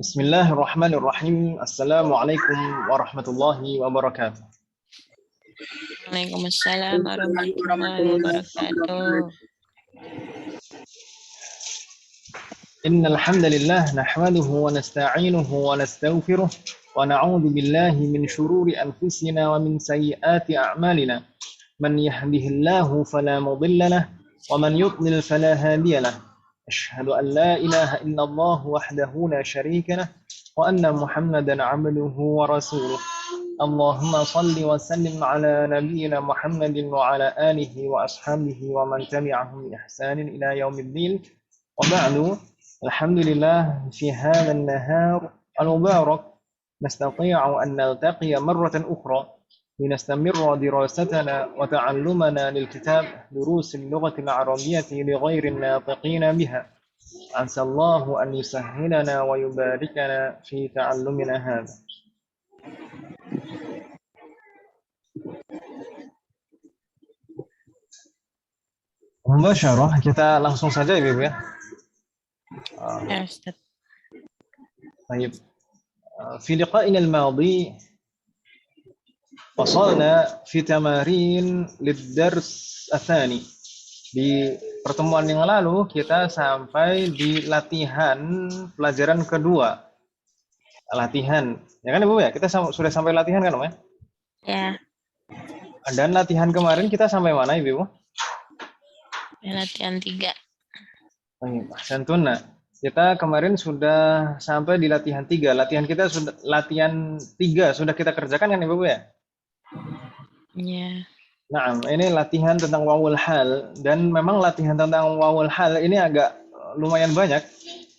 Bismillahirrahmanirrahim. Assalamualaikum warahmatullahi wabarakatuh. Waalaikumsalam warahmatullahi wabarakatuh. Innal hamdalillah nahmaduhu wa nasta'inuhu wa nastaghfiruh wa na'udzu billahi min shururi anfusina wa min sayyiati a'malina. Man yahdihillahu fala mudilla lahu wa man yudlil fala hadiya lahu. Asyhadu an la ilaha illallah wahdahu la syarika lahu wa anna Muhammadan 'abduhu wa rasuluh. Allahumma salli wa sallim ala nabiyyina Muhammadin wa ala alihi wa ashabihi wa man tabi'ahum bi ihsanin ila yaumiddin. Wa ba'du. Alhamdulillah fi hadzal nahar al-mubarak nastati'u an naltaqiya marratan ukhra linastamirra dirasatana wa ta'allumana lil kitab durus al-lughah al-arabiyyah li ghairi an-natiqin biha. Asallahu an yusahhilana wa yubarikana fi ta'allumina hadha. Mubasyarah, kita langsung saja Ibu ya. Ya, Ustaz. طيب في لقائنا الماضي وصلنا في تمارين للدرس الثاني. Di pertemuan yang lalu kita sampai di latihan pelajaran kedua. Latihan, ya kan Ibu ya? Kita sudah sampai latihan kan Om ya? Ya. Dan latihan kemarin kita sampai mana Ibu? Latihan 3. Santuna. Kita kemarin sudah sampai di latihan 3. Latihan 3 sudah kita kerjakan kan Ibu ya? Ya. Nah, ini latihan tentang wawul hal, dan memang latihan tentang wawul hal ini agak lumayan banyak.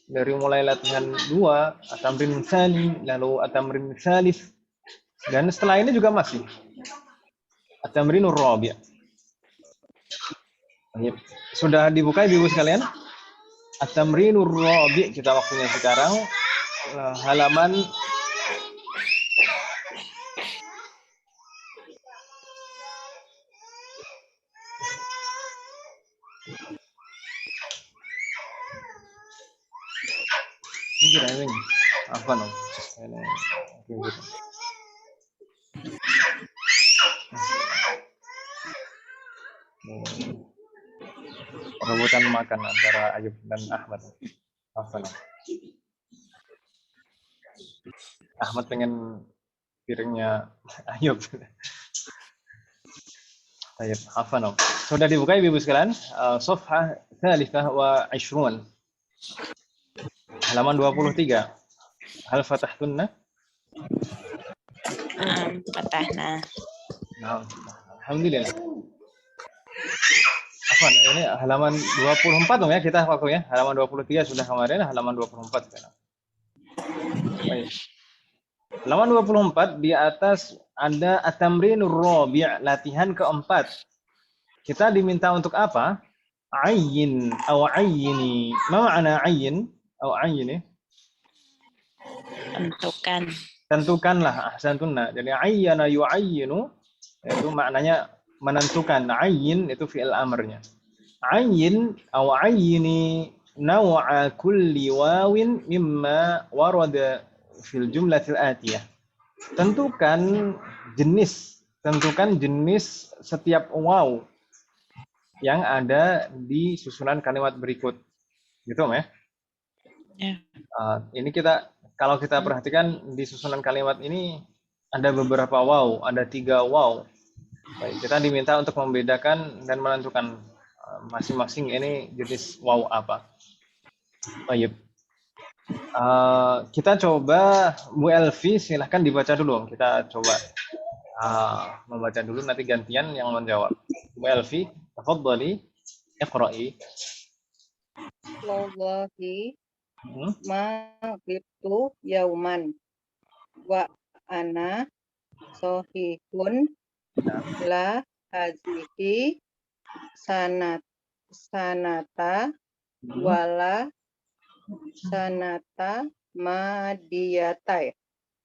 Dari mulai latihan 2, at-tamrin tsani, lalu at-tamrin tsalits, dan setelah ini juga masih at-tamrinur rabi'. Sudah dibuka Ibu sekalian? At-tamrinur rabi', kita waktunya sekarang halaman ini apa dong? Rebutan makan antara Ayub dan Ahmad. Apa dong? Ahmad pengen piringnya Ayub. Ayub, apa dong? Sudah dibuka Ibu sekalian? Safhah 23. Halaman 23. Hal fatahtunna? Fatahna. Nah, alhamdulillah. Afwan, ini halaman 24 dong ya kita waktu ya. Halaman 23 sudah kemarin, halaman 24 sekarang. Baik. Halaman 24 di atas ada at-tamrinur rabi', latihan keempat. Kita diminta untuk apa? Ayyin atau ayyini. Ma ma'na ayyin atau ayyini? Tentukan. Tentukanlah, ahsantunna. Jadi ayyana yu'ayyinu itu maknanya menentukan. Ayyin itu fi'il amrnya. Ayyin atau ayyini naw'a kulli wawin mimma warada fil jumlatil atiyah. Tentukan jenis setiap waw yang ada di susunan kalimat berikut. Gitu, Om ya? Ya. Ini kalau kita perhatikan di susunan kalimat ini ada beberapa waw, ada 3 waw. Baik, kita diminta untuk membedakan dan menentukan masing-masing ini jenis waw apa. Baik. Kita coba Bu Elvi, silahkan dibaca dulu. Kita coba membaca dulu, nanti gantian yang menjawab. Bu Elvi, tafadhali, iqra'i. Wallahi ma ghibtu yauman wa ana sohihun la hazihi sanata wala sanata madiyatai.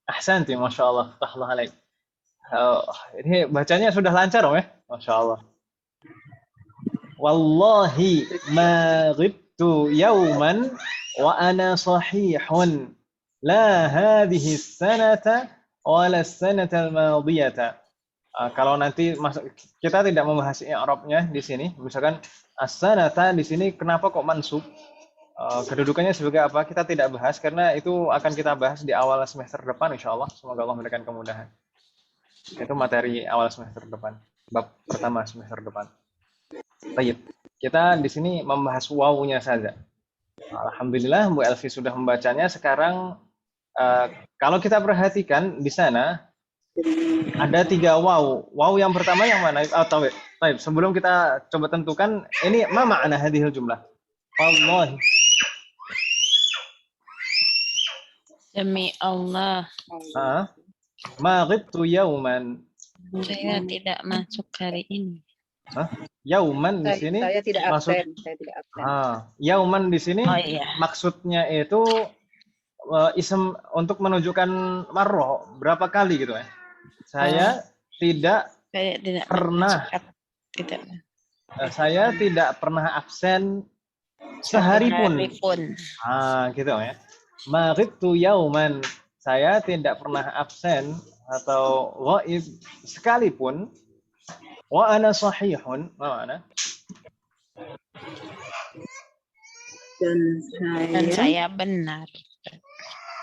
Ahsanti, Masya Allah. Tahlah alaik. Ini bacanya sudah lancar, Om ya? Masya Allah. Wallahi ma ghibtu maghibtu yauman wa ana sahihun la hadhihi sanata wala sanata al-madiyata. Kalau nanti kita tidak membahas i'rabnya di sini, misalkan as-sanata di sini kenapa kok mansub? Kedudukannya sebagai apa? Kita tidak bahas karena itu akan kita bahas di awal semester depan insyaallah. Semoga Allah memberikan kemudahan. Itu materi awal semester depan, bab pertama semester depan. Baik. Kita di sini membahas wawunya saja. Alhamdulillah Bu Elvi sudah membacanya. Sekarang kalau kita perhatikan di sana ada 3 waw. Waw yang pertama yang mana? Baik, sebelum kita coba tentukan ini ma makna hadhil jumlah. Wallahi. Demi Allah. Ma ghibtu yauman. Saya tidak masuk hari ini. Yauman di sini Saya tidak absen. Saya tidak absen. Yauman di sini iya. maksudnya itu ism untuk menunjukkan marroh berapa kali gitu ya. Saya tidak pernah saya tidak pernah absen sehari pun. Gitu ya. Ma ghibtu yauman, saya tidak pernah absen atau ghaib sekalipun. Wa ana sahihun, mana? Dan saya benar.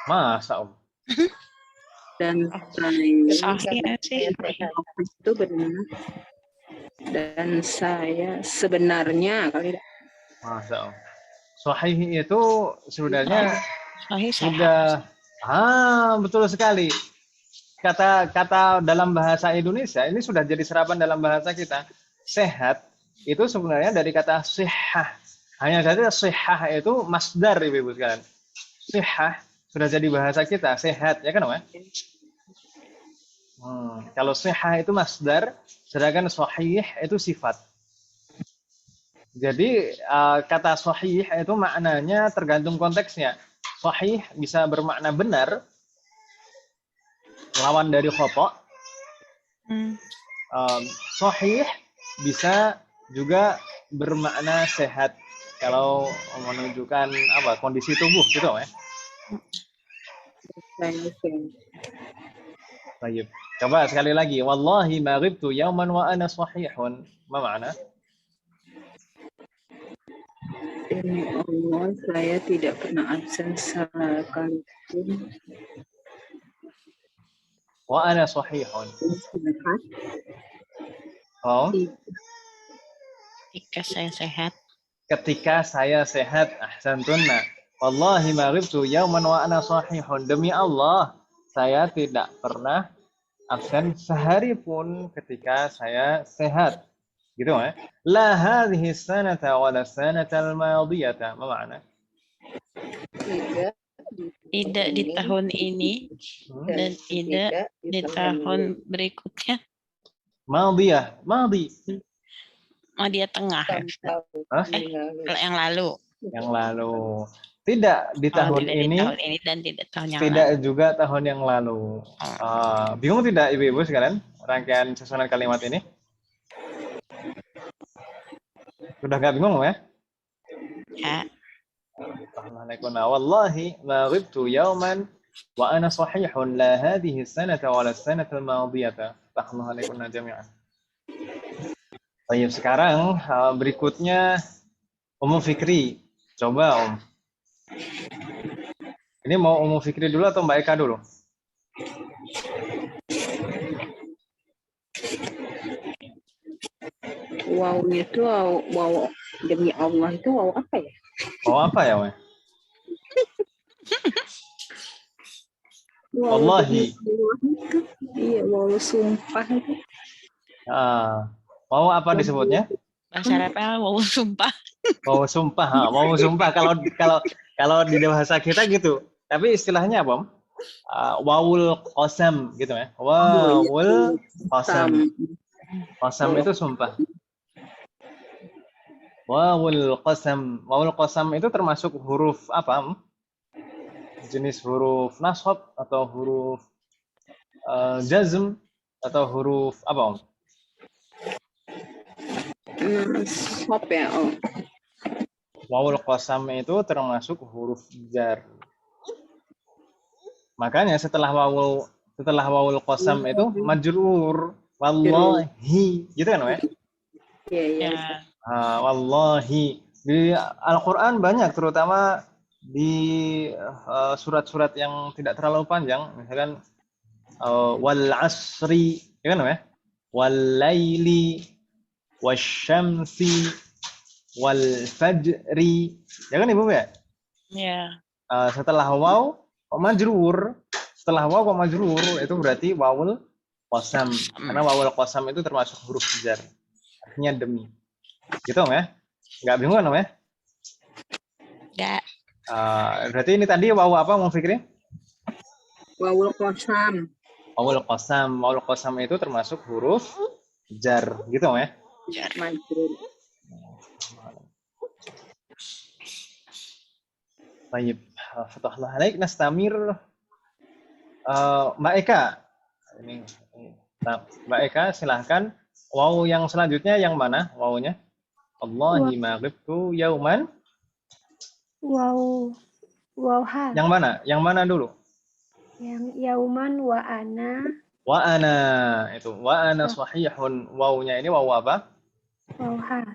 Masa Dan Sahih sih. itu benar. Dan saya sebenarnya kali Masa sahih itu sebenarnya Sahih sudah betul sekali. Kata dalam bahasa Indonesia ini sudah jadi serapan dalam bahasa kita. Sehat itu sebenarnya dari kata sihah. Hanya saja sihah itu masdar Ibu sekalian. Sihah sudah jadi bahasa kita, sehat ya kan, Om? Kalau sihah itu masdar, sedangkan sahih itu sifat. Jadi kata sahih itu maknanya tergantung konteksnya. Sahih bisa bermakna benar, lawan dari khata. Sahih bisa juga bermakna sehat kalau menunjukkan kondisi tubuh gitu ya. Baik. Coba sekali lagi. Wallahi ma ghibtu yauman wa ana sahihun. Ma makna? demi Allah saya tidak pernah absen sekalipun. Wa ana sahihun. Ketika saya sehat. Ketika saya sehat. Ahsantunna. Wallahi ma ghibtu yauman wa ana sahihun. Demi Allah, saya tidak pernah absen sehari pun ketika saya sehat. Gitu ya. La hadhihi sanata wa la sanata al-madiyata. Ma makna? Tidak di tahun ini dan tidak di tahun berikutnya. Madiyah, madi. Madiyah tengah. Yang lalu. Yang lalu. Tidak di tahun ini. Tahun ini dan tidak tahun yang tidak lalu. juga tahun yang lalu. Bingung tidak Ibu-ibu sekalian rangkaian susunan kalimat ini? Sudah nggak bingung ya? Ya. Wallahi ma ghibtu yauman wa ana sahihun la hadhihi sanata wa la sanata al-madiyata. Tahallahalaikuna jami'an. Baik, sekarang berikutnya Ummu Fikri. Coba Om. Ini mau Ummu Fikri dulu atau Mbak Eka dulu? Wawnya itu wow demi Allah itu wow apa ya? Wow apa ya, Weh? Wow, Wallahi. Iya, wow sumpah itu. Mau apa disebutnya? Bahasa Arabnya mau sumpah. Mau sumpah, mau sumpah. Kalau di bahasa kita gitu. Tapi istilahnya apa, Om? Wawul qasam gitu ya. Wawul qasam. Qasam itu sumpah. Wawul qasam. Wawul qasam itu termasuk huruf apa? Jenis huruf nasab atau huruf jazm atau huruf apa, Om? Nasab ya, Om. Wawul qasam itu termasuk huruf jar. Makanya setelah wawul qasam itu majrur. Wallahi. Gitu kan, ya? Iya. Wallahi. Di Al-Quran banyak, terutama di surat-surat yang tidak terlalu panjang. Misalkan wal asri, ya kan, ya? Wal laili wasyamsi wal fajri, ya kan Ibu ya? Ya. Setelah waw kok majrur, itu berarti wawul qasam. Karena wawul qasam itu termasuk huruf jar, artinya demi. Gitu ya? Nggak bingung kan, ya? Nggak. Berarti ini tadi waw apa mau fikri? Wawul qasam. Wawul qasam itu termasuk huruf jar, gitu ya? Jar. Majrur. Baik, Fatahullah alaik, nastamir. Mbak Eka, Mbak Eka silahkan. Waw yang selanjutnya yang mana wawnya? Allahi ma ghibtu yauman. Wow hal. Yang mana? Yang mana dulu? Yang yauman wa ana. Wa ana itu. Wa ana sahihun. Wawnya ini waw apa? Wow hal.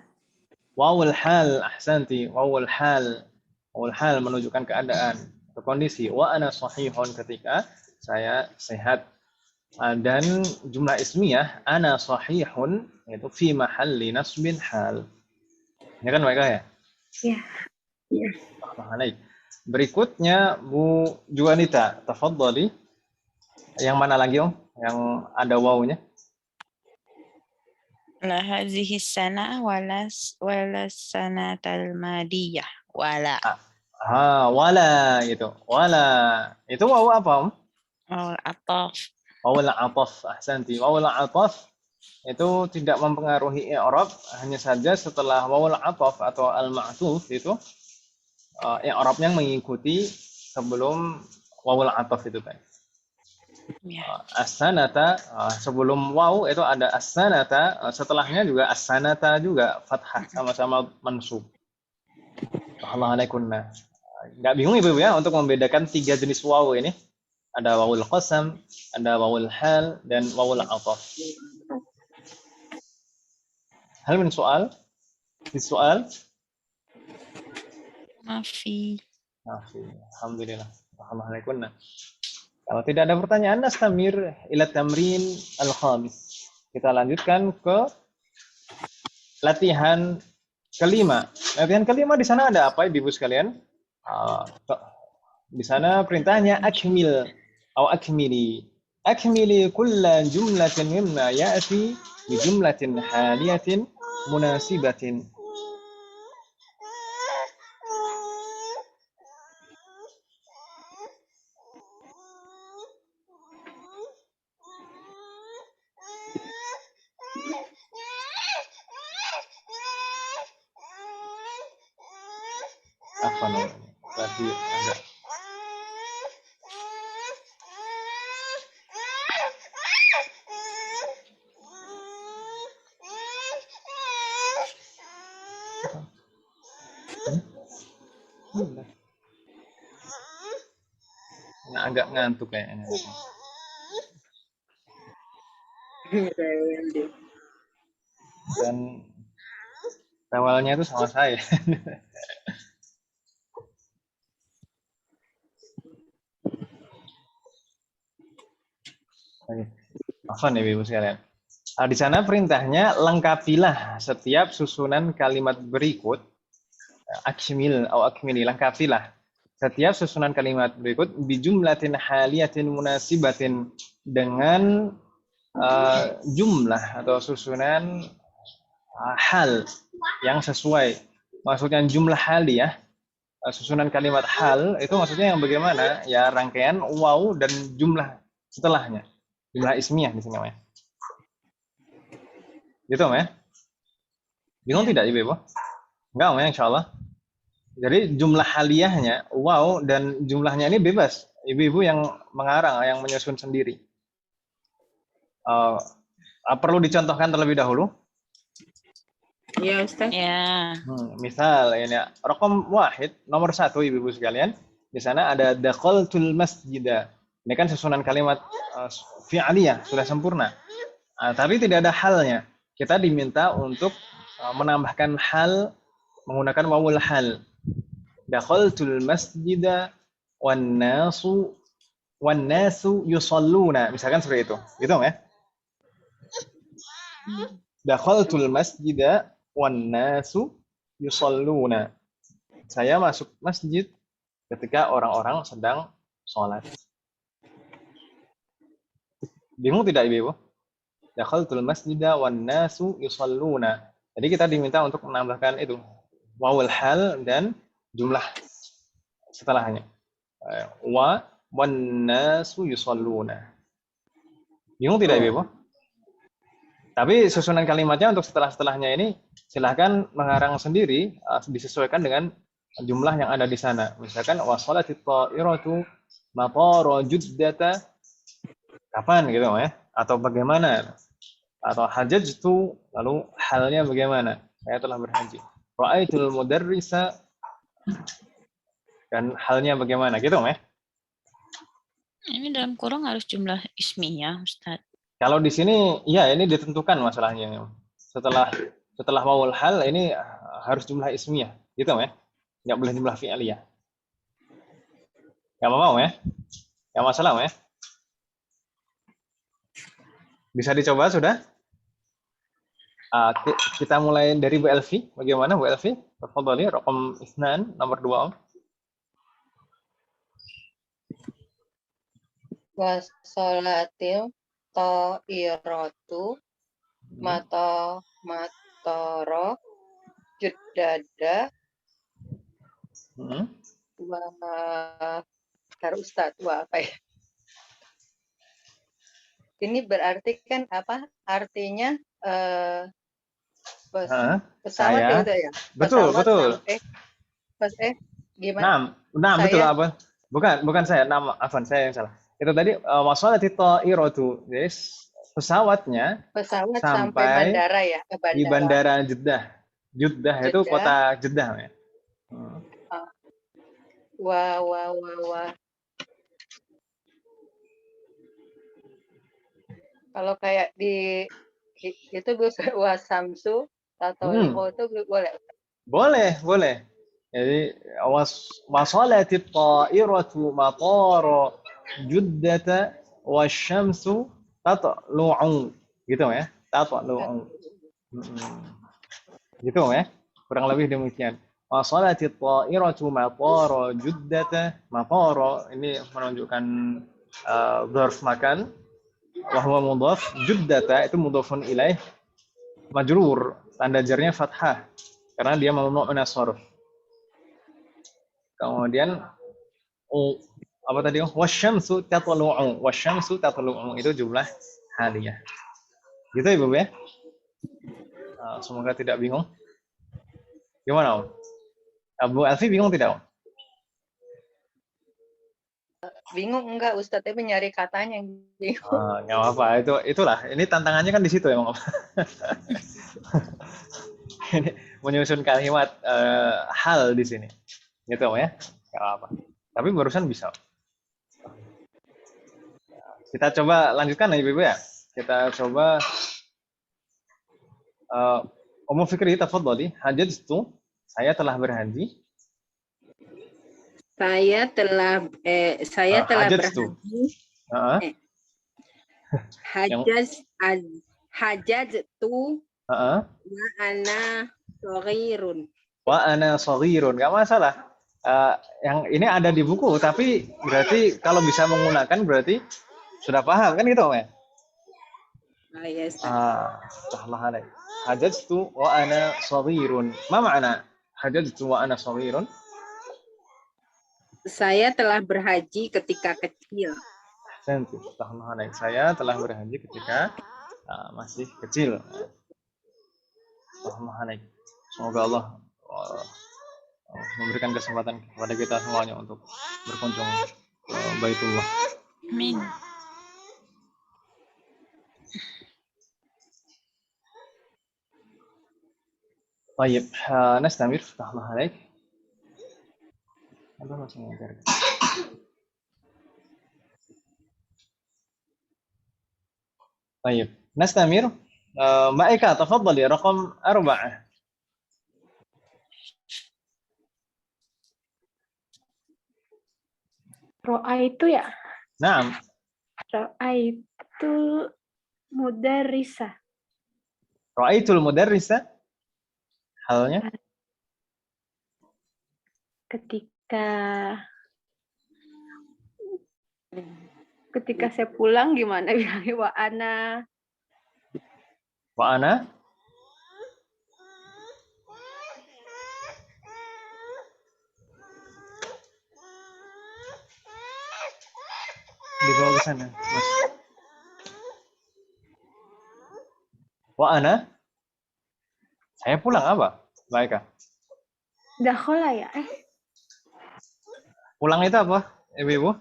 Wawul hal, ahsanti. Wawul hal. Wawul hal menunjukkan keadaan atau kondisi. Wa ana sahihun, ketika saya sehat. Dan jumlah ismiyah ana sahihun itu fi mahalli nasbin hal. Ya kan mereka ya? Ya. Baik. Berikutnya Bu Juanita, tafadhali. Yang mana lagi, Om? Yang ada wawunya? La hadhihi sana wala sanatal madiyah. Wala. Wala itu. Wala. Itu wawu apa, Om? Wawul ataf. Wawul ataf, ahsanti. Wawul ataf itu tidak mempengaruhi i'rab, hanya saja setelah wawul ataf atau al-ma'tuf itu i'rabnya mengikuti sebelum wawul ataf itu kan. Ya. As-sanata, sebelum waw itu ada as-sanata, setelahnya juga as-sanata juga fathah, sama-sama mansub. Allah alaikunna. Nggak bingung Ibu ya untuk membedakan 3 jenis waw ini? Ada wawul qasam, ada wawul hal, dan wawul ataf. Hal min soal? Di soal? Mafi. Alhamdulillah. Alhamdulillah. Kalau tidak ada pertanyaan, nastamir ila tamrin al-khamis. Kita lanjutkan ke latihan kelima. Latihan kelima di sana ada apa, Ibu sekalian? Di sana perintahnya akmil atau akmili. Akmili kulla jumlatin mimma ya'ti bi jumlatin haliyatin munasibatin. Apa namanya? Tadi ada. Agak ngantuk kayaknya. Dan awalnya itu sama saya. Afwan ya Ibu sekalian. Di sana perintahnya lengkapilah setiap susunan kalimat berikut. Akmil atau akmili, lengkapilah setiap susunan kalimat berikut bijumlatin haliyatin munasibatin, dengan jumlah atau susunan hal yang sesuai. Maksudnya jumlah haliyah, susunan kalimat hal itu maksudnya yang bagaimana? Ya rangkaian waw dan jumlah setelahnya. Jumlah ismiyah di sini ya. Gitu ya? Bingung tidak Ibu? Enggak ya, insyaallah. Jadi jumlah haliyahnya waw dan jumlahnya ini bebas. Ibu-ibu yang mengarang, yang menyusun sendiri. Perlu dicontohkan terlebih dahulu? Ya Ustaz. Ya. Misal ini raqam wahid, nomor 1 ibu-ibu sekalian. Di sana ada dakhaltul masjida. Ini kan susunan kalimat fi'aliyah sudah sempurna. Tapi tidak ada halnya. Kita diminta untuk menambahkan hal menggunakan wawul hal. Dakhaltul masjida wan nasu yusalluna. Misalkan seperti itu. Gitu ya. Dakhaltul masjida wan nasu yusalluna. Saya masuk masjid ketika orang-orang sedang sholat. Bingung tidak ibu? Dakhaltul masjida wan nasu yusalluna. Jadi kita diminta untuk menambahkan itu wawul hal dan jumlah setelahnya. Wan nasu yusalluna. Bingung tidak ibu? Tapi susunan kalimatnya untuk setelahnya ini silahkan mengarang sendiri, disesuaikan dengan jumlah yang ada di sana. Misalkan wasolatit ta'iratu matara juddata, kapan gitu ya, atau bagaimana, atau hajajtu, lalu halnya bagaimana, saya telah berhaji. Ra'aitul mudarrisa, dan halnya bagaimana gitu ya. Ini dalam kurung harus jumlah ismiyah, Ustaz. Kalau di sini ya ini ditentukan masalahnya. Setelah wawul hal ini harus jumlah ismiyah gitu ya. Nggak boleh jumlah fi'aliyah. Nggak mau ya? Nggak masalah ya? Bisa dicoba sudah? Kita mulai dari Bu Elvi. Bagaimana Bu Elvi? Tafadhali, raqam 2, nomor 2. Wasolatil ta'iratu matoro juddada Ustaz, apa ya? Ini berarti kan apa? Artinya pesawat itu ya? Betul, pesawat betul. Gimana? Nah, betul apa? Bukan saya, saya yang salah. Itu tadi wasolatit ta'iratu. Jadi pesawat sampai bandara ya? Bandara. Di bandara Jeddah. Jeddah itu kota Jeddah ya. Wah. Kalau kayak di itu wasamsu atau itu boleh. Boleh. Jadi wasalatit ta'iratu matara juddata wasyamsu tatlu'u. Gitu ya. Tatlu'u. Gitu ya. Kurang lebih demikian. Wasalatit ta'iratu matara juddata. Matara ini menunjukkan dzarf makan. Wahwa mudhaf, juddata itu mudhafun ilaih majrur, tanda jarnya fathah karena dia mamnu' min as-sarf. Kemudian apa tadi? Wasyamsu tatlu'u itu jumlah haliyah. Gitu Ibu ya? Semoga tidak bingung. Gimana Om? Abu Alfi bingung tidak Om? Bingung enggak Ustadz, tapi nyari katanya yang bingung. Nggak apa-apa, itulah. Ini tantangannya kan di situ emang. Ini menyusun kalimat hal di sini. Gitu ya. Nggak apa-apa. Tapi barusan bisa. Kita coba lanjutkan ya Ibu ya. Kita coba Ummu Fikri tafadhali, hajjatu, saya telah berhaji. Saya telah berhaji. Hajjatu wa ana shaghirun. Nggak masalah. Yang ini ada di buku, tapi berarti kalau bisa menggunakan berarti sudah paham kan gitu ya? Yes. Hajjatu wa ana shaghirun. Ma ma'na hajjatu wa ana shaghirun? Saya telah berhaji ketika kecil. Saya telah berhaji ketika masih kecil. Semoga Allah memberikan kesempatan kepada kita semuanya untuk berkunjung ke Baitullah. Amin. طيب نستمر فتح الله عليك. Apa masih ngajar? طيب نستمر. Mbak Eka تفضلي رقم 4. Ro'a itu ya. نعم. Ro'a itu mudarrisah. رأيت المدرسة. Halnya ketika saya pulang gimana bilangnya wa ana وأنا dibawa ke sana, Mas. وأنا saya pulang apa? Mbak Eka. dakhala ya. Pulang itu apa? Ibu-ibu?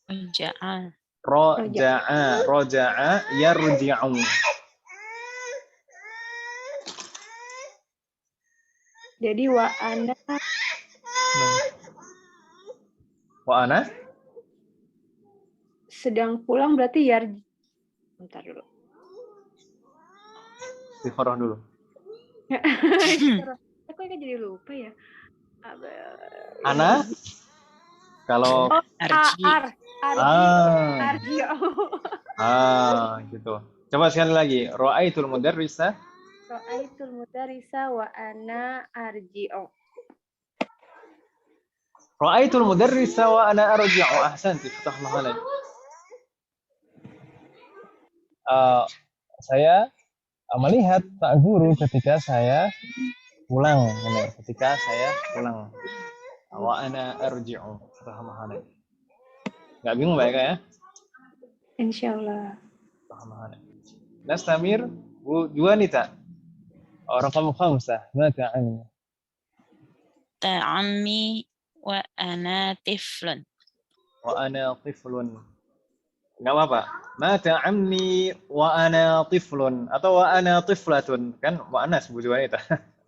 Raja'a. Roja'a yarji'u. Jadi wa ana sedang pulang berarti bentar dulu. Istikharah dulu. Aku jadi lupa ya. Ana kalau Arji. Arji. Gitu. Coba sekali lagi. Ra'aitul mudarrisa. Ra'aitul mudarrisa wa ana arji'u. Ra'aitul mudarrisa wa ana arji'u. Ahsanti. Fatahullah alaik. Saya melihat Pak Guru ketika saya pulang. Ketika saya pulang. Wa ana arji'u. Fatahullah alaik. Nggak bingung Mbak Eka ya? Insyaallah. Nastamir Bu Juanita. Raqam 5. Maka anni. Ta'ammi wa ana tiflun. Wa ana tiflun. Enggak apa-apa. Mata ammi wa ana tiflun atau wa ana tiflatun kan muannas Bu Juanita.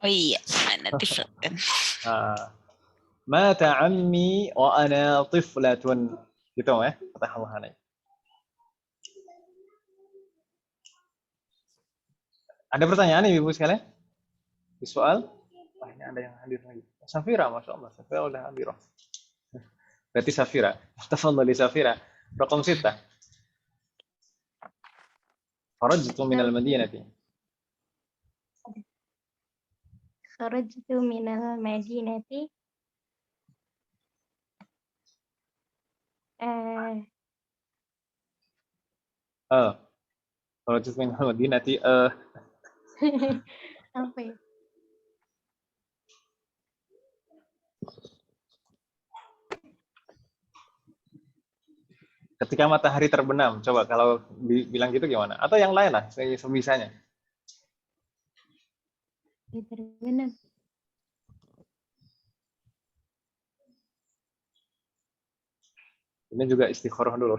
Oh iya, ana tiflun. Mata ammi wa ana tiflatun. Gitu ya. Fatahullah alaik. Ada pertanyaan Ibu sekalian? Di soal? Wah, ini ada yang hadir lagi. Safira, Masya Allah. Safira udah hadir. Berarti Safira. Tafadhali Safira. Raqam 6. Kharajtu minal madinati. Kharajtu minal madinati. Kharajtu minal madinati. Apa ya? Ketika matahari terbenam, coba kalau bilang gitu gimana? Atau yang lain lah, sebisanya. Terbenam. Ini juga istikharah dulu.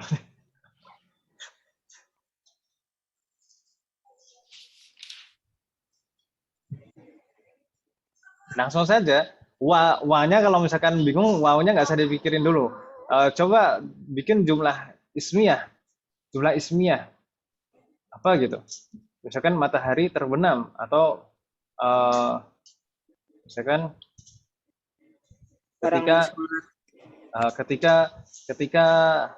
Langsung saja. Wa-nya kalau misalkan bingung, wawnya nggak usah dipikirin dulu. Coba bikin jumlah ismiyah. Jumlah ismiyah. Apa gitu. Misalkan matahari terbenam. Atau misalkan ketika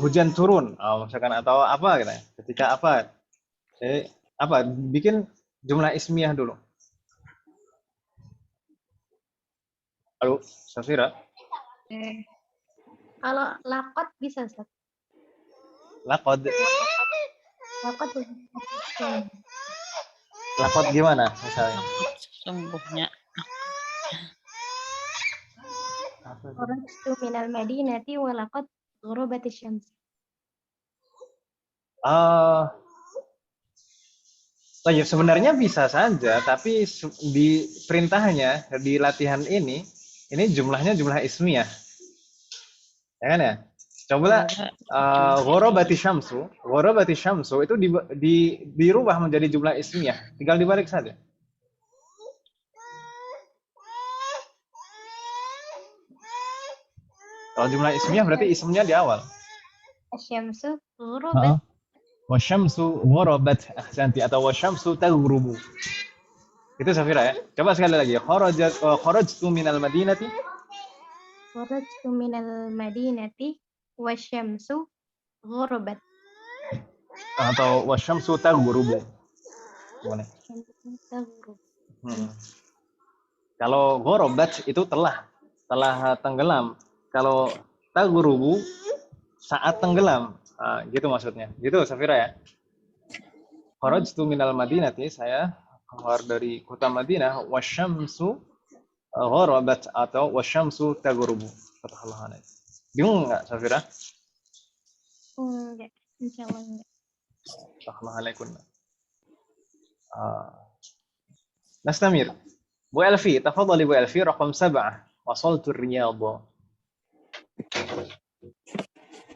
hujan turun. Misalkan atau apa gitu. Ketika apa. Apa? Bikin jumlah ismiyah dulu. Halo, Safira. Kalau lakot bisa, Ustaz. Lakod. Lakot Lakod gimana misalnya? Sungguhnya. Kharajtu minal madinati wa laqad gharabatis syams. Sebenarnya bisa saja, tapi di perintahnya di latihan ini jumlahnya jumlah ismiyah, ya kan ya? Cobalah ghorobati syamsu. Ghorobati syamsu itu dirubah menjadi jumlah ismiyah. Tinggal dibalik saja. Kalau jumlah ismiyah berarti ismnya di awal. Asyamsu ghurubat. Wasyamsu ghorobat. Ahsanti. Atau wasyamsu taghrubu. Itu Safira ya. Coba sekali lagi. Kharajtu minal madinati. Kharajtu minal madinati wasyamsu ghurubat. Atau wasyamsu taghrubu. Gimana? Syamsu taghrub. Kalau ghorobat itu telah tenggelam. Kalau taghrubu saat tenggelam. Gitu maksudnya. Gitu Safira ya. Kharajtu minal madinati, saya keluar dari kota Madinah, wasyamsu gharabat atau wasyamsu taghrubu. Fathullah alaih. Bingung enggak Safira? Enggak, insyaallah enggak. Fathullah alaikum. Nastamir. Bu Elfi, tafadhali Bu Elfi, raqam 7. Wasaltu Riyadh.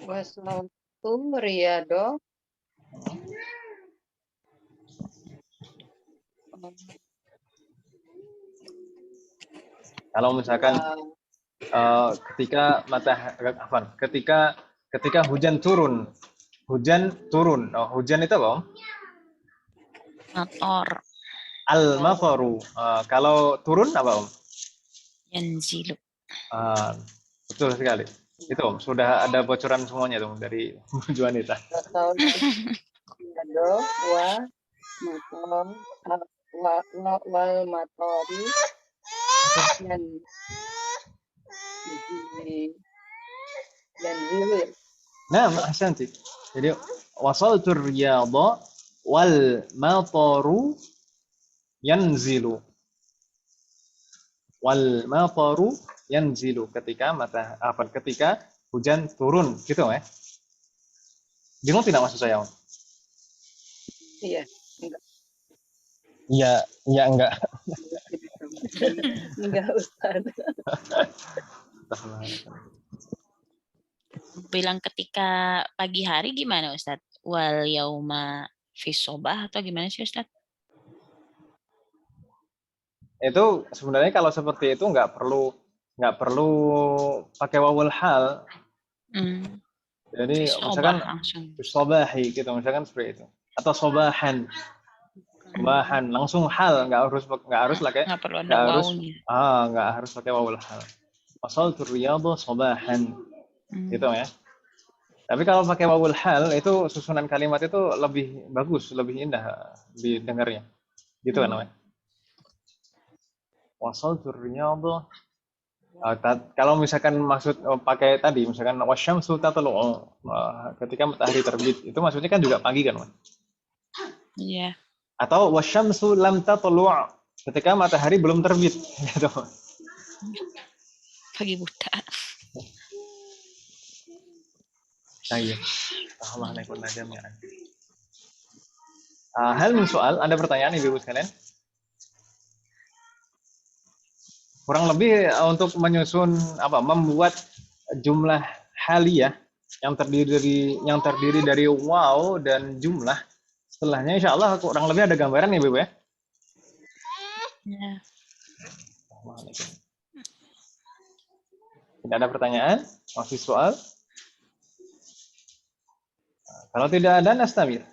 Wasaltu Riyadh. Kalau misalkan ketika hujan turun. Hujan itu apa, Om? Mator. Al-mataru. Kalau turun apa, Om? Yanzilu. Betul sekali. Itu, Om, sudah ada bocoran semuanya tuh dari Bu Juanita. Wal matori dan zilu. Nah, ahsanti. Jadi wasaltu Riyadh wal mataru yanzilu. Wal mataru yanzilu, ketika hujan turun, gitu ya. Bingung tidak maksud saya, Om? Iya, enggak. Iya enggak. Enggak, Ustaz. Bilang ketika pagi hari gimana Ustaz? Wal yauma fis sobah atau gimana sih Ustaz? Itu sebenarnya kalau seperti itu nggak perlu pakai wawul hal. Jadi misalkan sobahi gitu, misalkan seperti itu. Atau sobahan langsung hal, nggak harus pakai, nggak harus pakai wawul hal. Wasaltu Riyadh sobahan, gitu ya. Tapi kalau pakai wawul hal itu susunan kalimat itu lebih bagus, lebih indah didengarnya, gitu kan namanya. Wasaltu Riyadh. Kalau misalkan maksud pakai tadi, misalkan wasyamsu tatlu'u, ketika matahari terbit, itu maksudnya kan juga pagi kan, Iya. Atau wasyamsu lam tatlu', ketika matahari belum terbit, gitu. Pagi buta. Iya. Assalamualaikum jami'an. Hal min soal, ada pertanyaan Ibu sekalian? Kurang lebih untuk menyusun membuat jumlah haliyah yang terdiri dari waw dan jumlah, setelahnya insya Allah kurang lebih ada gambaran ya, Ibu ya. Ya. Tidak ada pertanyaan? Masih soal? Kalau tidak ada, nastamir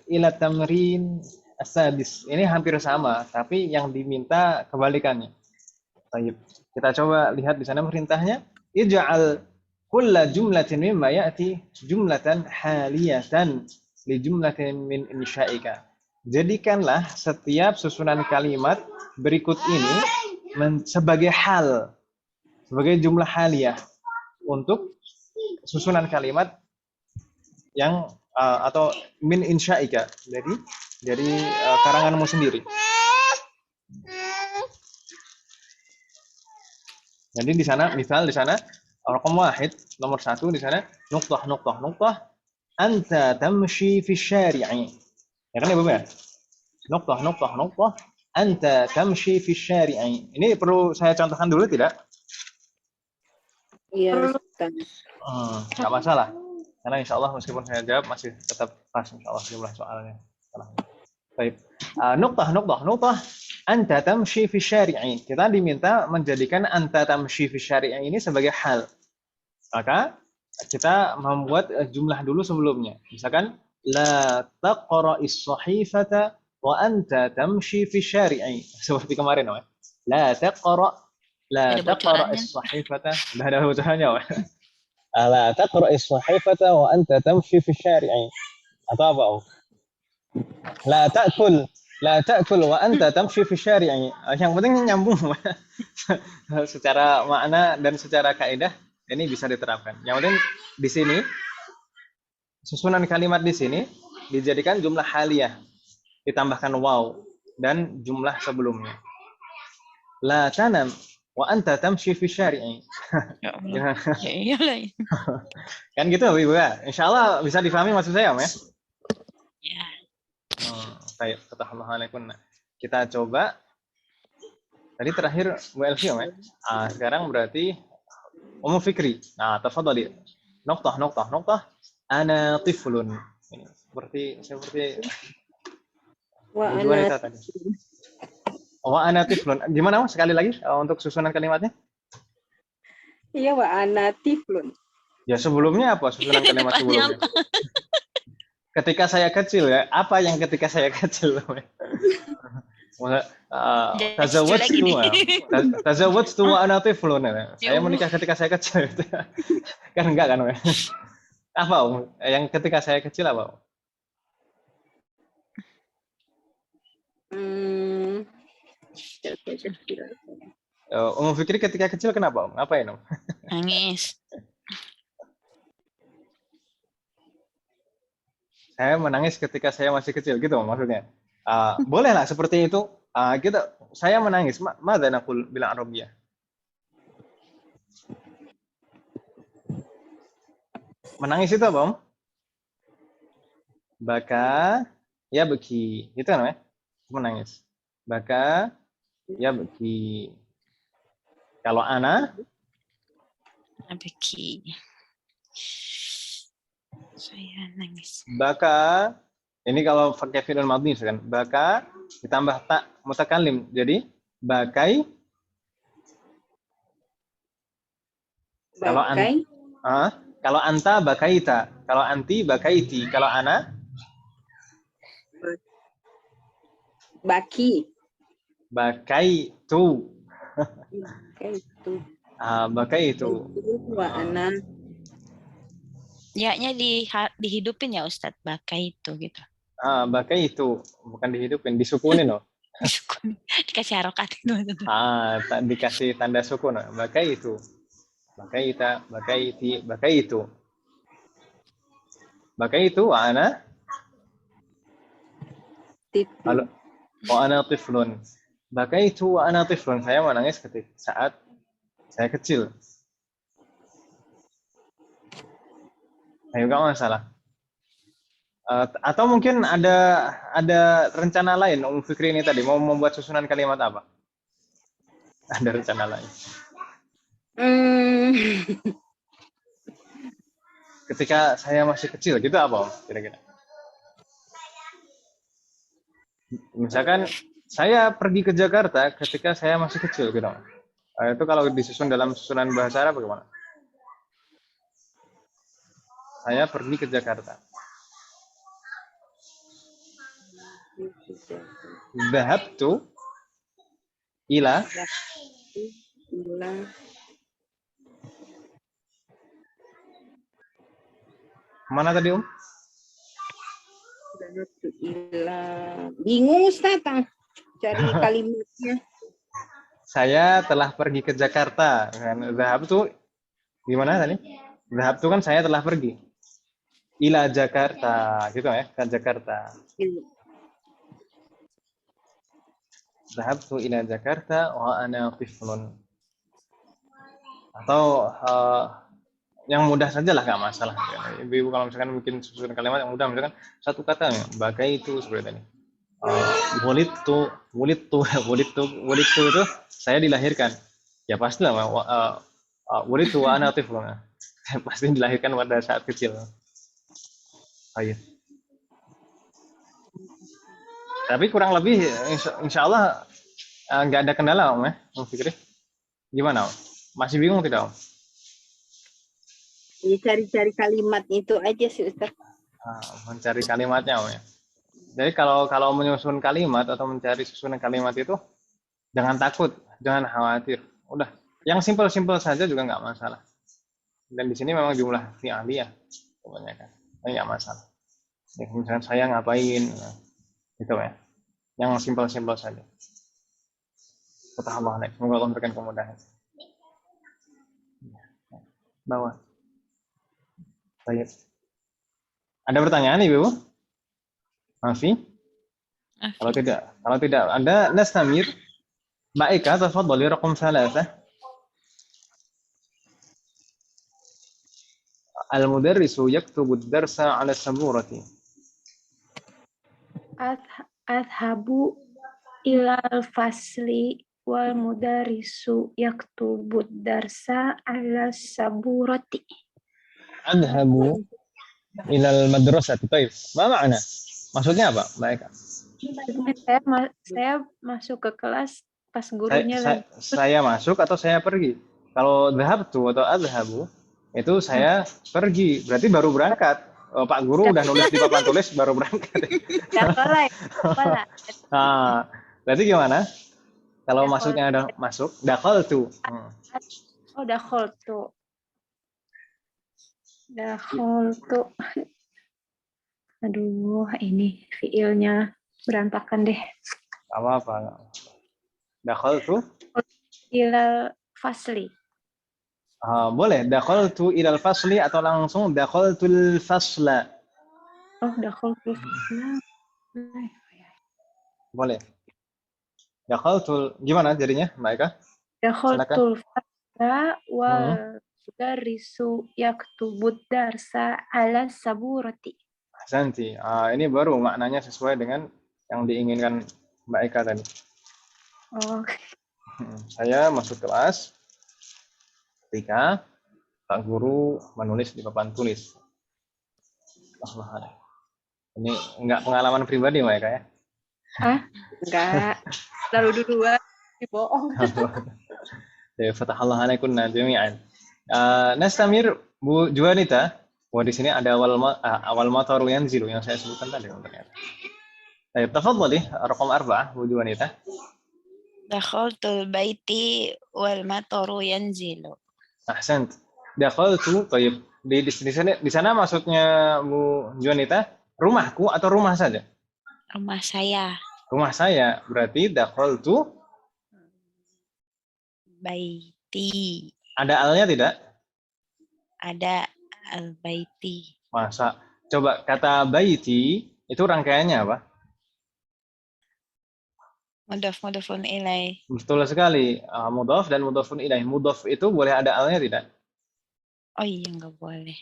ila tamrin as-sadis. Ini hampir sama, tapi yang diminta kebalikannya. Baik, kita coba lihat di sana perintahnya. Ij'al kulla jumlatin mimma ya'ti jumlatan haliyatan li jumlatin min insya'ika. Jadikanlah setiap susunan kalimat berikut ini sebagai hal, sebagai jumlah haliyah untuk susunan kalimat yang atau min insya'ika, dari karanganmu sendiri. Jadi di sana, misal di sana raqam 1, nomor 1 di sana nuqtah anta tamshi fi syari'i. Ya kan Ibu ya? Nuqtah anta tamshi fi syari'i. Ini perlu saya contohkan dulu tidak? Iya, Ustaz. Nggak masalah. Karena insya Allah meskipun saya jawab masih tetap pas insya Allah jumlah soalnya. Baik. Nuqtah. Anta tamshi fi syari'i. Kita diminta menjadikan anta tamshi fi syari'i ini sebagai hal. Maka kita membuat jumlah dulu sebelumnya. Misalkan la taqra'is sahifata wa anta tamshi fi syari'i. Seperti kemarin, Wak. La Ada bocorannya. as-sahifata. Sudah ada bocorannya, Wak. La taqra'is sahifata wa anta tamshi fi syari'i. Atau apa, Wak? La ta'kul wa anta tamshi fi syari'i. Yang penting nyambung, Wak. Secara makna dan secara kaidah ini bisa diterapkan. Yang penting di sini susunan kalimat di sini dijadikan jumlah haliyah, ditambahkan waw dan jumlah sebelumnya. La tanam wa anta tamshi fi syari'i. Ya Allah. Ya iyalah. Kan gitu Ibu ya. Insyaallah bisa difahami maksud saya, Om ya. Ya. Baik, alaikum. Kita coba. Tadi terakhir Bu Elvi, Om ya. Sekarang berarti Ummu Fikri. Nah, tafadhali. Nuqtah. Ana tiflun. Ini seperti Wa Bu ana Anita tadi. Wa ana tiflun. Gimana, Om? Sekali lagi untuk susunan kalimatnya? Iya, wa ana tiflun. Ya sebelumnya apa susunan kalimat sebelumnya? Ketika saya kecil ya, apa yang ketika saya kecil? Tazawwajtu wa ana tiflun. Saya menikah ketika saya kecil. Kan enggak kan? Apa, Om? Yang ketika saya kecil apa, Om? Ummu Fikri ketika kecil kenapa, Om? Ngapain, Om? Nangis. Saya menangis ketika saya masih kecil, gitu maksudnya. Bolehlah seperti itu. Saya menangis. Madza naqul bil Arabiyyah? Menangis itu apa, Om? Baka ya beki. Itu namanya menangis. Baka ya beki. Kalau ana Abeki. Saya nangis. baka, ini kalau pakai fi'il madhi misalkan, baka ditambah tak mutakallim, jadi bakai. Kalau anta bakaita, kalau anti bakaiti, kalau ana Baki. bakaitu. Itu. Bakaitu. Wa ana. Ya-nya dihidupin ya Ustadz. Bakai itu gitu. Bakaitu, bukan dihidupin, disukunin loh. Dikasih harokat itu. Dikasih tanda sukun. Bakaitu. Bakaita, bakaiti, bakaitu. Bakaitu wa ana Tiflun. Halo. Wa ana tiflun. Bakaitu wa ana tiflun. Saya menangis ketika saat saya kecil. Ayo, nggak masalah. Atau mungkin ada rencana lain Ummu Fikri ini tadi mau membuat susunan kalimat apa? Ada rencana lain. Ketika saya masih kecil gitu apa, Om? Kira-kira. Misalkan saya pergi ke Jakarta ketika saya masih kecil gitu. Itu kalau disusun dalam susunan bahasa Arab bagaimana? Saya pergi ke Jakarta. Dhahabtu ila mana tadi, Om? Bingung Ustaz cari kalimatnya. Saya telah pergi ke Jakarta. Dhahabtu gimana tadi? Dhahabtu kan saya telah pergi. Ila Jakarta, gitu ya, ke Jakarta. Dhahabtu ila Jakarta wa ana tiflun. Atau yang mudah saja lah, nggak masalah. Ibu kalau misalkan bikin susunan kalimat yang mudah, misalkan satu kata, bagai itu seperti ini. Wulidtu itu saya dilahirkan. Ya pastilah Wulidtu wa ana tiflun. Pasti dilahirkan pada saat kecil. Ayo. Tapi kurang lebih insya Allah nggak ada kendala Om ya, Om Fikri. Gimana Om? Masih bingung tidak Om? Ya, cari-cari kalimat itu aja sih Ustaz. Mencari kalimatnya Om ya. Jadi kalau menyusun kalimat atau mencari susunan kalimat itu jangan takut, jangan khawatir. Udah, yang simpel-simpel saja juga nggak masalah. Dan di sini memang jumlah fi'aliyah kebanyakan. Ini nggak masalah. Ya, misalnya saya ngapain, gitu ya. Yang simpel-simpel saja. Semoga Allah memberikan kemudahan. Bawah. Baik. Ada pertanyaan Ibu? Masih? Kalau tidak ada, nastamir. Mbak Eka, tafadhali raqam 3. Al-mudarrisu yaktubu ad-darsa 'ala as-saburati. Adhabu ilal fasli wal mudarisu yaktubud darsa ala saburati. Adhabu ilal madrasati. Baik. Ma makna? Maksudnya apa, Mbak Eka? Saya masuk ke kelas pas gurunya lagi. Saya masuk atau saya pergi? Kalau dhahabtu atau adhabu itu saya pergi, berarti baru berangkat. Pak Guru udah nulis di papan tulis baru berangkat. Dakhala. Berarti gimana? Kalau maksudnya ada masuk, dakhaltu. Oh, dakhaltu. Dakhaltu. Aduh, ini fiilnya berantakan deh. Apa? Dakhaltu Ilal fasli. Boleh, dakhaltu ilal fasli atau langsung dakhaltul fasla. Oh, dakhaltul fasla. Boleh. Dakhaltul, gimana jadinya, Mbak Eka? Dakhaltul fasla wal mudarisu yaktubud darsa ala saburati. Ahsanti. Ini baru maknanya sesuai dengan yang diinginkan Mbak Eka tadi. Oh. Saya masuk kelas ketika Pak Guru menulis di papan tulis. Ini enggak pengalaman pribadi Mbak Eka ya? Enggak. Lalu dua dibohong. Ya, fatahallahu alaikunna jami'an. Nastamir Bu Juanita. Wah, di sini ada awal mataru yanzilu yang saya sebutkan tadi ternyata. Baik, tafadhali raqam 4 Bu Juanita. Dakhaltul baiti wal mataru yanzilu. Ahsant. Dakhaltu, baik. Di sana maksudnya Bu Juanita, rumahku atau rumah saja? Rumah saya. Rumah saya. Berarti dakhaltu Baiti. ada alnya tidak? Ada al-baiti. Masa? Coba kata baiti itu rangkaiannya apa? Mudhaf-mudhafun ilaih. Betul sekali. Mudhaf dan mudhafun ilaih. Mudhaf itu boleh ada alnya tidak? Oh iya, nggak boleh.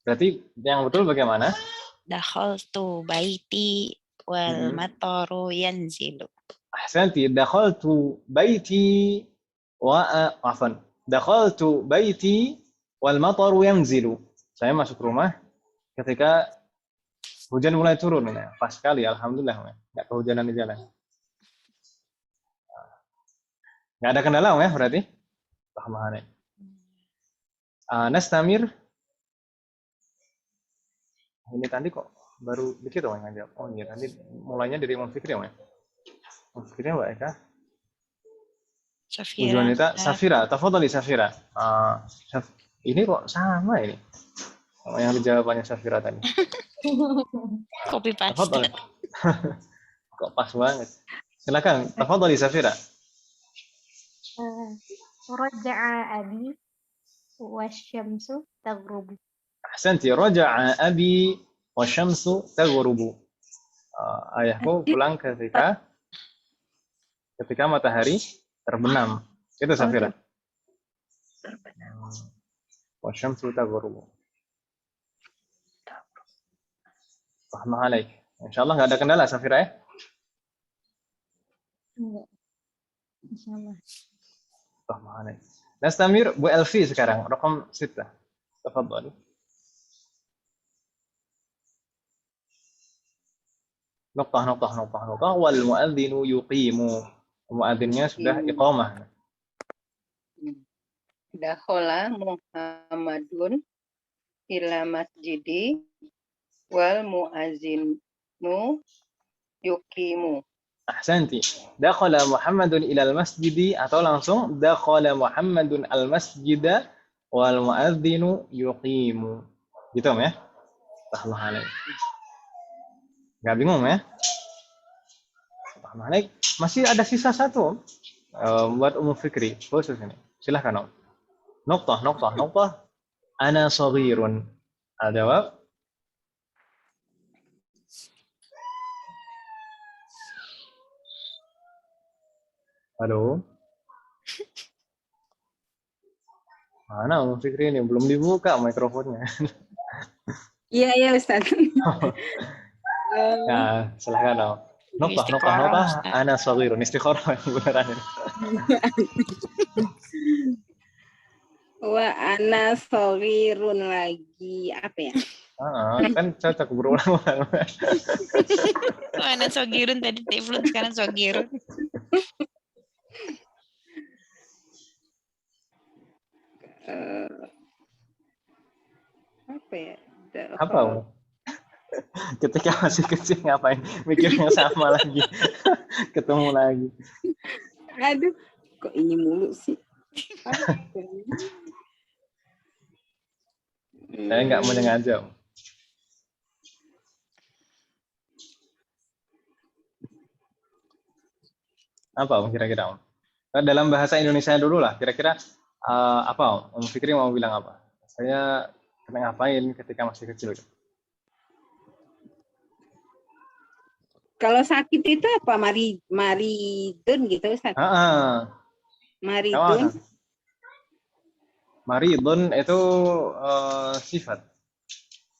Berarti yang betul bagaimana? Dakhaltu baiti wal mataru yanzilu. Ahsanti. Dakhaltu baiti dakhaltu baiti wal mataru yanzilu. Saya masuk rumah ketika hujan mulai turun. Pas sekali, alhamdulillah. Nggak kehujanan di jalan. Nggak ada kendala ya berarti? Paham. Nastamir. Ini tadi kok baru dikit yang ngajak. Oh iya, tadi mulainya dari Om Fikri ya? Om Fikri Mbak Eka? Safira. Safira, tafadhali Safira. Ini kok sama ini? Yang jawabannya Safira tadi. Copy paste. Kok pas banget. Silakan, tafadhali Safira. Raja'a abi wasyamsu taghrubu. Ahsanti, raja'a abi wasyamsu taghrubu. Ayahku pulang ketika matahari terbenam. Itu Safira. Terbenam. Wasyamsu taghrubu. Paham alaik. Insyaallah enggak ada kendala Safira ya? Enggak. Insyaallah. Paham alaik. Nastamir Bu Elvi sekarang, raqam 6. Tafadhali. Noktah. Wal muadzinu yuqimu. Muadzinnya sudah iqamah. Dakhala Muhammadun ila masjidi wal muadzinu yuqimu. Ahsanti. Dakhala Muhammadun ilal masjidi atau langsung dakhala Muhammadun al masjida wal muadzinu yuqimu. Gitu ya? Allahu alaik. Enggak bingung ya? Allahu alaik. Masih ada sisa satu buat Ummu Fikri khusus ini. Silahkan Om. Noktah. Ana saghirun. Al-jawab. Halo. Mana Ummu Fikri ini? Belum dibuka mikrofonnya. Iya Ustaz. Ya, silahkan Om. Noktah. Ustaz. Ana saghirun. Istikharah beneran ini. Wa ana saghirun lagi apa ya? Kan cocok berulang-ulang. Mana sogirun tadi tiflun sekarang sogirun. Apa ya? Apa Om? Ketika masih kecil ngapain? Mikirnya sama lagi. Ketemu lagi. Aduh, kok ini mulu sih? Saya nggak menyengaja Om. Apa Om kira-kira Om? Dalam bahasa Indonesia dulu lah. Kira-kira apa Om Fikri mau bilang apa? Saya kena ngapain ketika masih kecil? Kalau sakit itu apa? Maridun gitu Ustaz? Maridun. Maridun itu sifat.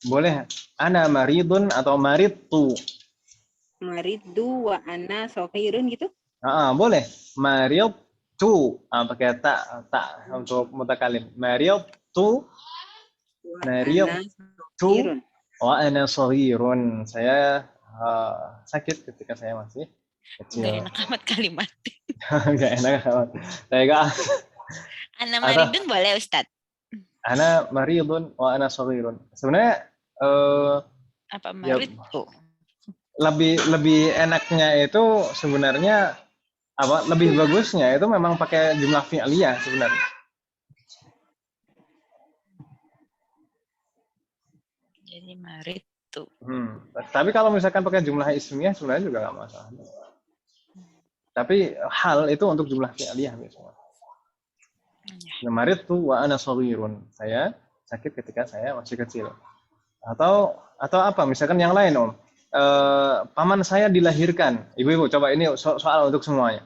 Boleh ana maridun atau maridtu. Maridu wa ana saghirun gitu? Boleh. Maridtu. Pakai tak untuk mutakalim. Maridtu. Maridtu wa ana saghirun. Saya sakit ketika saya masih kecil. Gak enak amat kalimat. Gak enak amat. Saya gak. Ana maridun boleh Ustaz. Ana maridun wa ana saghirun. Sebenarnya Apa marid tuh? Lebih enaknya itu sebenarnya lebih bagusnya itu memang pakai jumlah fi'liyah sebenarnya. Jadi marid tuh. Tapi kalau misalkan pakai jumlah ismiyah sebenarnya juga nggak masalah. Tapi hal itu untuk jumlah fi'liyah biasanya. Marid tuh wa ana saghirun. Saya sakit ketika saya masih kecil. Atau apa? Misalkan yang lain Om. Paman saya dilahirkan. Ibu-ibu coba ini soal untuk semuanya.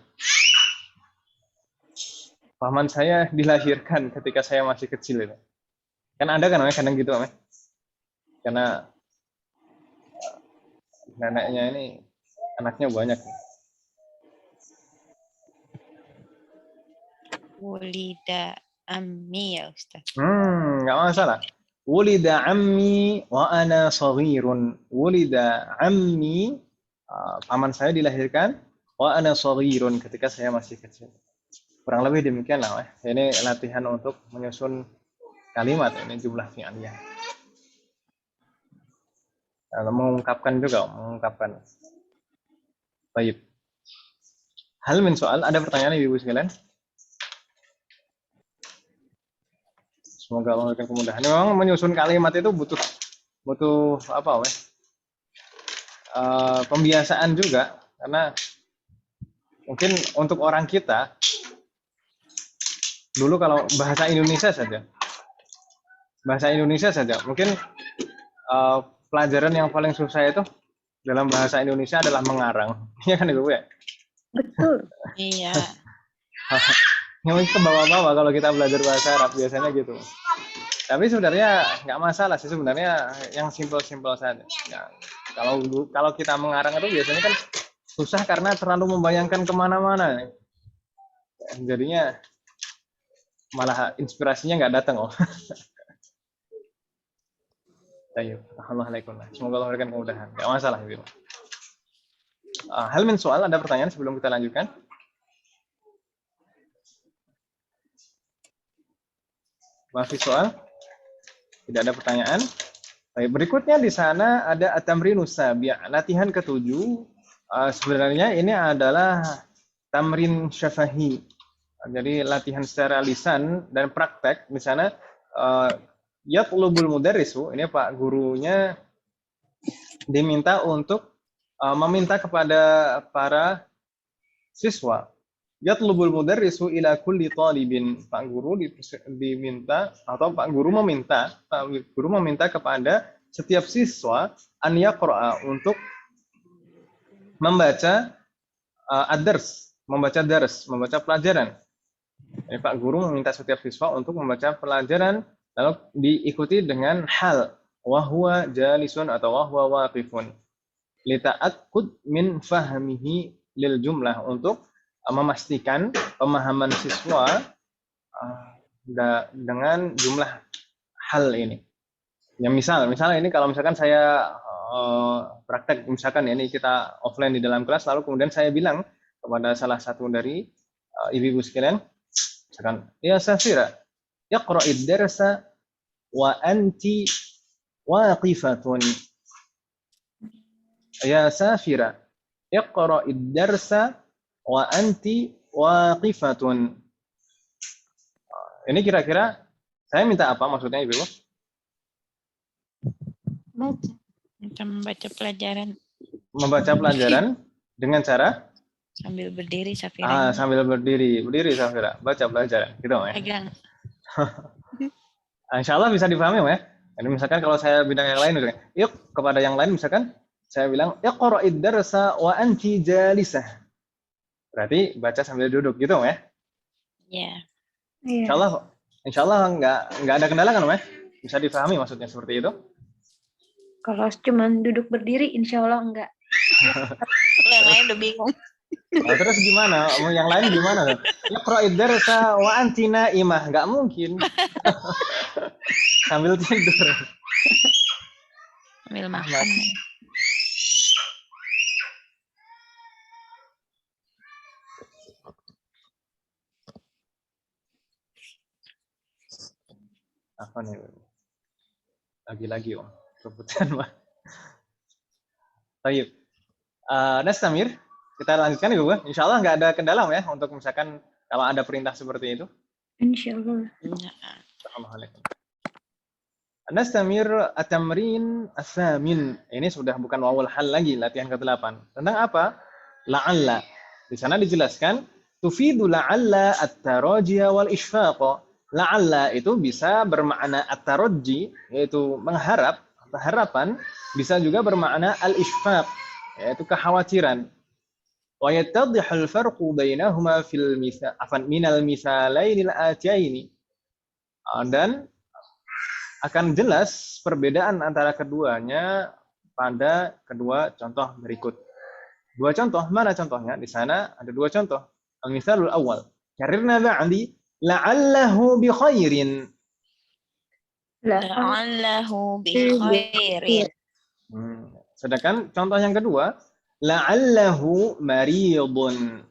Paman saya dilahirkan ketika saya masih kecil itu. Kan ada kan kadang gitu Om. Karena neneknya ini anaknya banyak. Wulida ammi ya Ustaz. Nggak masalah. Wulida ammi wa ana saghirun. Wulida ammi, paman saya dilahirkan, wa ana saghirun ketika saya masih kecil. Kurang lebih demikian lah. Ini latihan untuk menyusun kalimat, ini jumlah fi'liyah. Mengungkapkan juga, mengungkapkan. Baik. Hal min soal, ada pertanyaan ibu sekalian? Semoga Allah memberikan kemudahan. Memang menyusun kalimat itu butuh apa pembiasaan juga, karena mungkin untuk orang kita dulu kalau bahasa Indonesia saja mungkin pelajaran yang paling susah itu dalam bahasa Indonesia adalah mengarang. Iya kan Ibu ya? Betul. Iya. Yang ke bawah-bawah kalau kita belajar bahasa Arab biasanya gitu. Tapi sebenarnya nggak masalah sih, sebenarnya yang simpel-simpel saja. Ya, kalau kita mengarang itu biasanya kan susah karena terlalu membayangkan kemana-mana. Jadinya malah inspirasinya nggak datang oh. Baik, alhamdulillah. Semoga Allah memberikan kemudahan. Nggak masalah itu. Hal min soal, ada pertanyaan sebelum kita lanjutkan? Masih soal? Tidak ada pertanyaan? Baik, berikutnya di sana ada at-tamrinus sabi', latihan ketujuh. Sebenarnya ini adalah tamrin syafahi. Jadi latihan secara lisan dan praktek. Di sana yatlubul mudarrisu, ini Pak gurunya diminta untuk meminta kepada para siswa. Yatlubul mudarrisu ila kulli talibin. Pak guru diminta atau Pak guru meminta kepada setiap siswa an yaqra'a untuk membaca ad-dars, membaca pelajaran. Jadi Pak guru meminta setiap siswa untuk membaca pelajaran lalu diikuti dengan hal wa huwa jalisun atau wa huwa waqifun. Lita'akkud min fahmihi lil jumlah, untuk memastikan pemahaman siswa dengan jumlah hal ini. Ya misalnya ini kalau misalkan saya praktek, misalkan ini kita offline di dalam kelas, lalu kemudian saya bilang kepada salah satu dari ibu-ibu sekalian, misalkan, ya Safira, iqra'id darsa wa anti waqifatun. Ya Safira, iqra'id darsa wa anti waqifatun. Ini kira-kira saya minta apa maksudnya Ibu? Baca. Kita membaca pelajaran Membaca pelajaran dengan cara sambil berdiri, Safira. sambil berdiri Safira, baca pelajaran gitu ya. Pegang. Insya Allah bisa dipahami ya. Jadi misalkan kalau saya bidang yang lain, yuk kepada yang lain misalkan saya bilang iqra'id darsa wa anti jalisah. Berarti baca sambil duduk gitu ya. Ya. Iya. Insya Allah nggak ada kendala kan ya? Bisa dipahami maksudnya seperti itu. Kalau cuma duduk berdiri, insya Allah enggak. Yang lain udah bingung. Nah, terus gimana? Yang lain gimana? Iqra'id darsa wa anti naimah, nggak mungkin. Sambil tidur. Sambil makan. Apa nih? Lagi-lagi Om. Rebutan mah. Baik. Nastamir, kita lanjutkan Ibu. Insya Allah nggak ada kendala ya untuk misalkan kalau ada perintah seperti itu. Insya Allah. Assalamualaikum. Nastamir at-tamrin as-samin. Ini sudah bukan wawul hal lagi, latihan ke-8. Tentang apa? La'alla. Di sana dijelaskan tufidu la'alla at-tarajiya wal ishfaqa. La'alla itu bisa bermakna at-taraji, yaitu mengharap, harapan, bisa juga bermakna al-ishfaq, yaitu kekhawatiran. Wa yattadhihu al-farqu bainahuma fil minal mithalainil atiyaini. Dan akan jelas perbedaan antara keduanya pada kedua contoh berikut. Dua contoh, mana contohnya? Di sana ada dua contoh. Al-mithalul awal. Karirna ba'di la'allahu bi khairin. La'allahu bi khairin. Sedangkan contoh yang kedua, la'allahu maridun.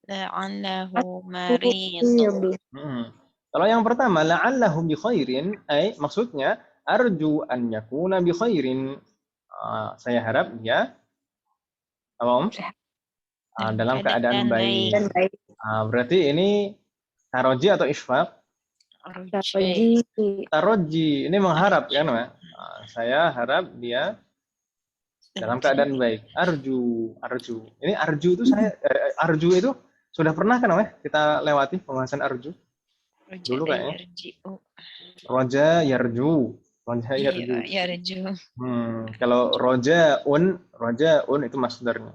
La'allahu maridun. Kalau yang pertama, la'allahu bi khairin, maksudnya arju an yakuna bi khairin. Saya harap dia dalam keadaan baik. Berarti ini taroji atau isfaq? Taroji. Ini mengharap kan, saya harap dia dalam keadaan baik. Arju. Ini arju itu arju itu sudah pernah kan kita lewati pembahasan arju? Dulu kayaknya. Roja yarju. Kalau rojaun itu masdarnya.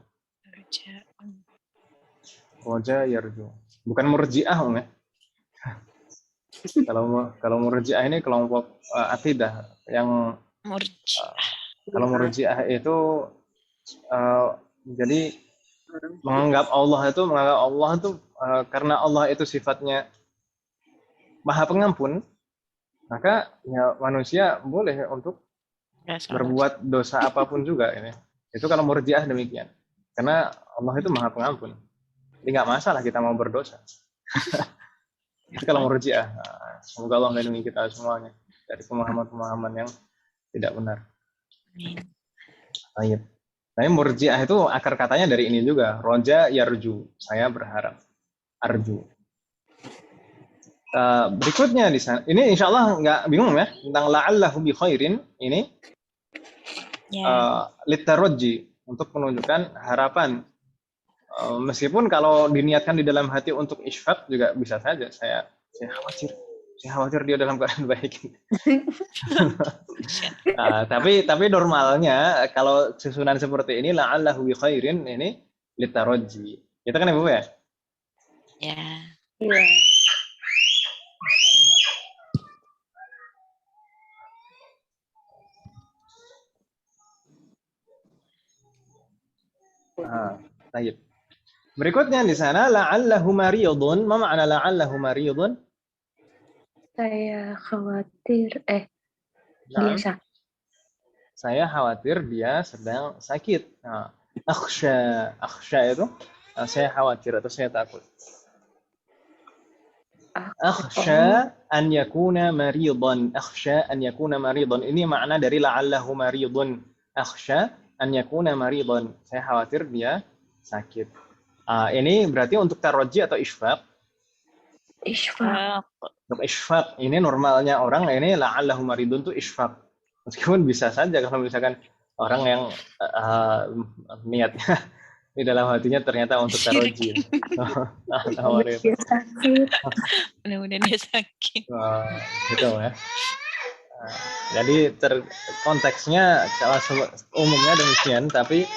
Roja yarju. Bukan murji'ah ya. Kalau murji'ah ini kelompok akidah yang kalau murji'ah itu jadi menganggap Allah itu karena Allah itu sifatnya Maha Pengampun, maka ya manusia boleh untuk Nggak salah. berbuat dosa apapun juga ini. Itu kalau Murji'ah demikian. Karena Allah itu Maha Pengampun. Jadi nggak masalah kita mau berdosa. Itu kalau Murji'ah. Nah, semoga Allah melindungi kita semuanya dari pemahaman-pemahaman yang tidak benar. Amin. Baik. Tapi Murji'ah itu akar katanya dari ini juga. Roja yarju. Saya berharap. Arju. Berikutnya di sana. Ini insya Allah nggak bingung ya tentang la'allahu bi khairin ini Ya. litarojji untuk menunjukkan harapan. Meskipun kalau diniatkan di dalam hati untuk isfaq juga bisa saja. Saya khawatir dia dalam keadaan baik. Tapi normalnya kalau susunan seperti ini la'allahu bi khairin ini litarojji. Itu kan Ibu ya? Ya. Iya. Baik. Berikutnya di sana la'allahu maridun. Ma makna la'allahu maridun? Saya khawatir dia Nah, sakit. saya khawatir dia sedang sakit. Nah, akhsha itu saya khawatir atau saya takut. Akhsha an yakuna maridan. Akhsha an yakuna maridan. Ini makna dari la'allahu maridun. Akhsha an yakuna maridan. Saya khawatir dia sakit. Ini berarti untuk taroji atau isfaq? Isfaq. Untuk isfaq ini normalnya orang ini la'allahu maridun itu isfaq. Meskipun bisa saja kalau misalkan orang yang niatnya di dalam hatinya ternyata untuk taroji. Dia sakit. Mudah-mudahan dia sakit. Gitu ya. Jadi konteksnya kalau umumnya demikian, tapi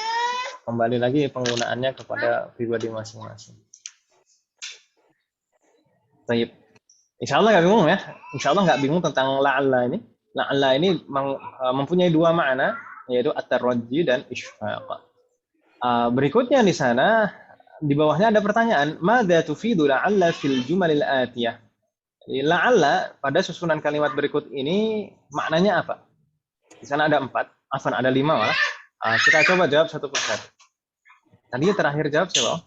kembali lagi penggunaannya kepada pribadi masing-masing. Baik. Insya Allah nggak bingung ya. Insya Allah nggak bingung tentang la'alla ini. La'alla ini mempunyai dua makna, yaitu at-tarajji dan isfaq. Berikutnya di sana, di bawahnya ada pertanyaan. Madza tufidu la'alla fil jumalil atiyah? La'alla pada susunan kalimat berikut ini maknanya apa? Di sana ada 4, ada 5 malah. Kita coba jawab satu persatu. Tadi terakhir jawab siapa?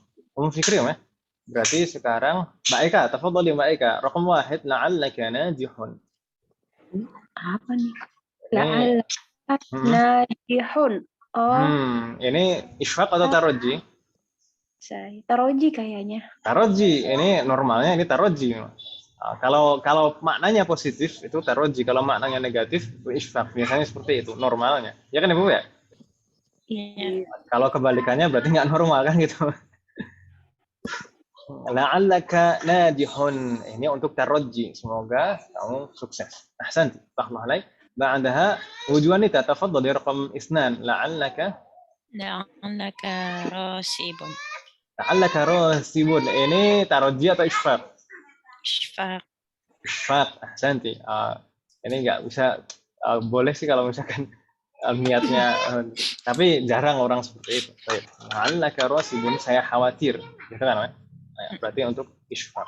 Fikri ya? Berarti sekarang Mbak Eka, tafadhali Mbak Eka. Raqam 1, la'allaka najihun. Apa nih? La'allaka najihun. Ini isfaq atau taroji? Saya taroji kayaknya. Taroji, ini normalnya ini taroji. Kalau maknanya positif itu taroji, kalau maknanya negatif itu isfaq. Biasanya seperti itu normalnya. Ya kan Ibu ya? Iya. Kalau kebalikannya berarti nggak normal kan gitu. La'allaka najihun. Ini untuk taroji. Semoga kamu sukses. Ahsanti. Fahma alaik. Ba'daha wujuanita tafadhali raqam 2. La'allaka rasibun. La'allaka rasibun. Ini taroji atau isfaq? Isfaq. Isfaq. Ahsanti. Ini nggak bisa boleh sih kalau misalkan niatnya tapi jarang orang seperti itu. La'allaka rasibun, saya khawatir. Gitu kan? Berarti untuk isfaq.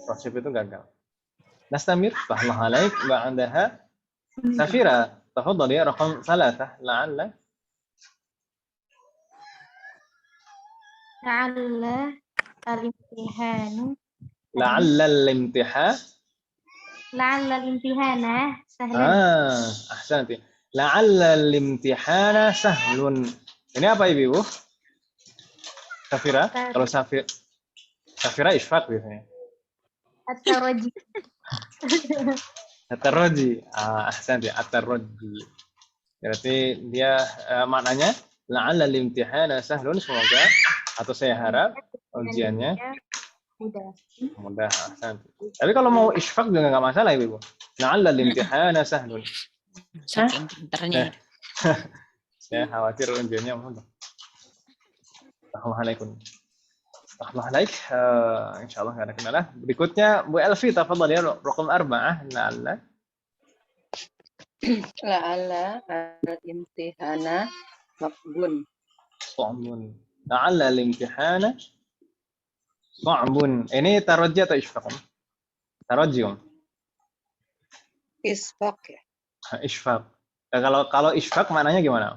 Rasib itu gagal. Nastamir. Fahma alaik. Ba'daha Safira. Tafadhali raqam 3. La'alla al-imtihanu la'alla al-imtihan. la'alla al-imtihana sahlan. Ahsanti. La'alla al-imtihana sahlun. Ini apa Ibu? Safira? Kalau Safira isfaq biasanya. At-taraji. At-tarajji. Ahsanti, at-tarajji. Berarti dia maknanya la'alla al-imtihana sahlun, semoga atau saya harap ujiannya mudah. Ahsanti. Tapi kalau mau isfaq juga enggak masalah Ibu. La'alla al-imtihana sahlun. Saking pinternya. Saya khawatir ujiannya mudah. Assalamualaikum. Assalamualaikum. Insyaallah enggak ada kendala. Berikutnya Bu Elvi, tafadhali raqam 4. La'alla al-imtihana maqbun. Sa'bun. La'alla al-imtihana sa'bun. Ini taroji atau isfaq? Tarajum. Isfaq ya. Isfaq. Kalau isfaq maknanya gimana?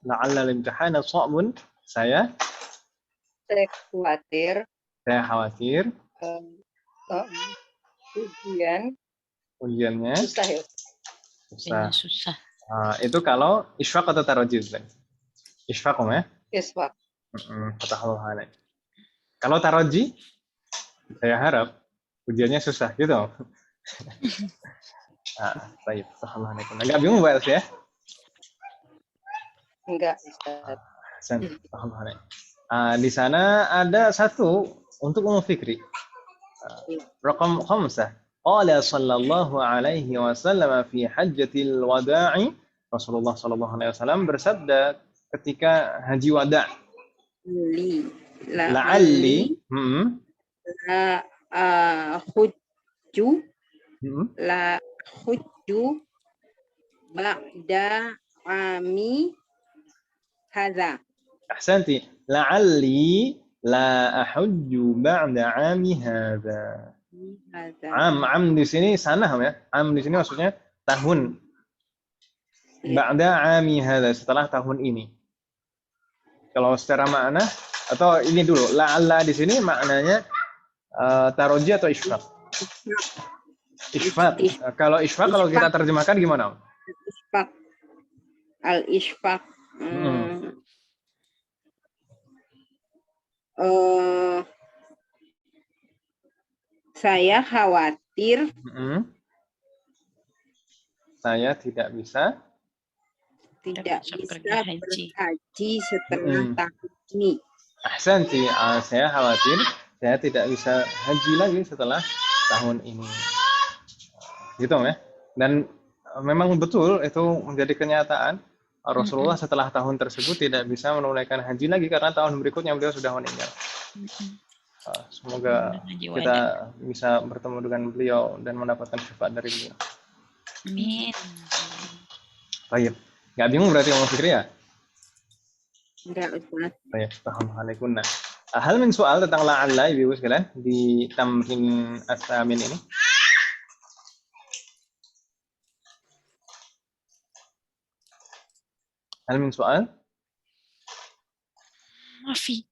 La'alla al-imtihana sha'bun. Saya khawatir ujiannya susah ya. Susah. Itu kalau isfaq atau tarajum. Isfaq ya? Isfaq. Fatahul. Kalau taraji, saya harap ujiannya susah gitu. Baik, Assalamualaikum. Enggak bingung Mbak Elsa ya? Enggak, Ustaz. Di sana ada satu untuk umum fikri. Raqam 5. Qala sallallahu alaihi wasallam fi hajjatil wada'i. Rasulullah sallallahu alaihi wasallam bersabda ketika haji wada'. La'alli hujju ba'da ami hadza. Ahsanti. La'alli la ahujju ba'da ami hadza. Am di sini sanah ya. Am di sini maksudnya tahun. Ba'da ami hadza, setelah tahun ini. Kalau secara makna atau ini dulu, la'alla di sini maknanya taroji atau isfaq? Isfaq. Kalau isfaq kalau kita terjemahkan gimana? Isfaq. Al-isfaq. Saya khawatir. Saya tidak bisa berhaji setelah tahun ini. Ahsanti. Saya khawatir saya tidak bisa haji lagi setelah tahun ini. Gitu ya. Dan memang betul itu menjadi kenyataan. Rasulullah setelah tahun tersebut tidak bisa menunaikan haji lagi karena tahun berikutnya beliau sudah meninggal. Semoga kita bisa bertemu dengan beliau dan mendapatkan syafaat dari beliau. Amin. Baik. Nggak bingung berarti ngomong fikri ya? Enggak, Ustaz. Baik, paham. Hal min soal tentang la'alla Ibu sekalian di tamrin as-samin ini. Hal min soal? Mafi.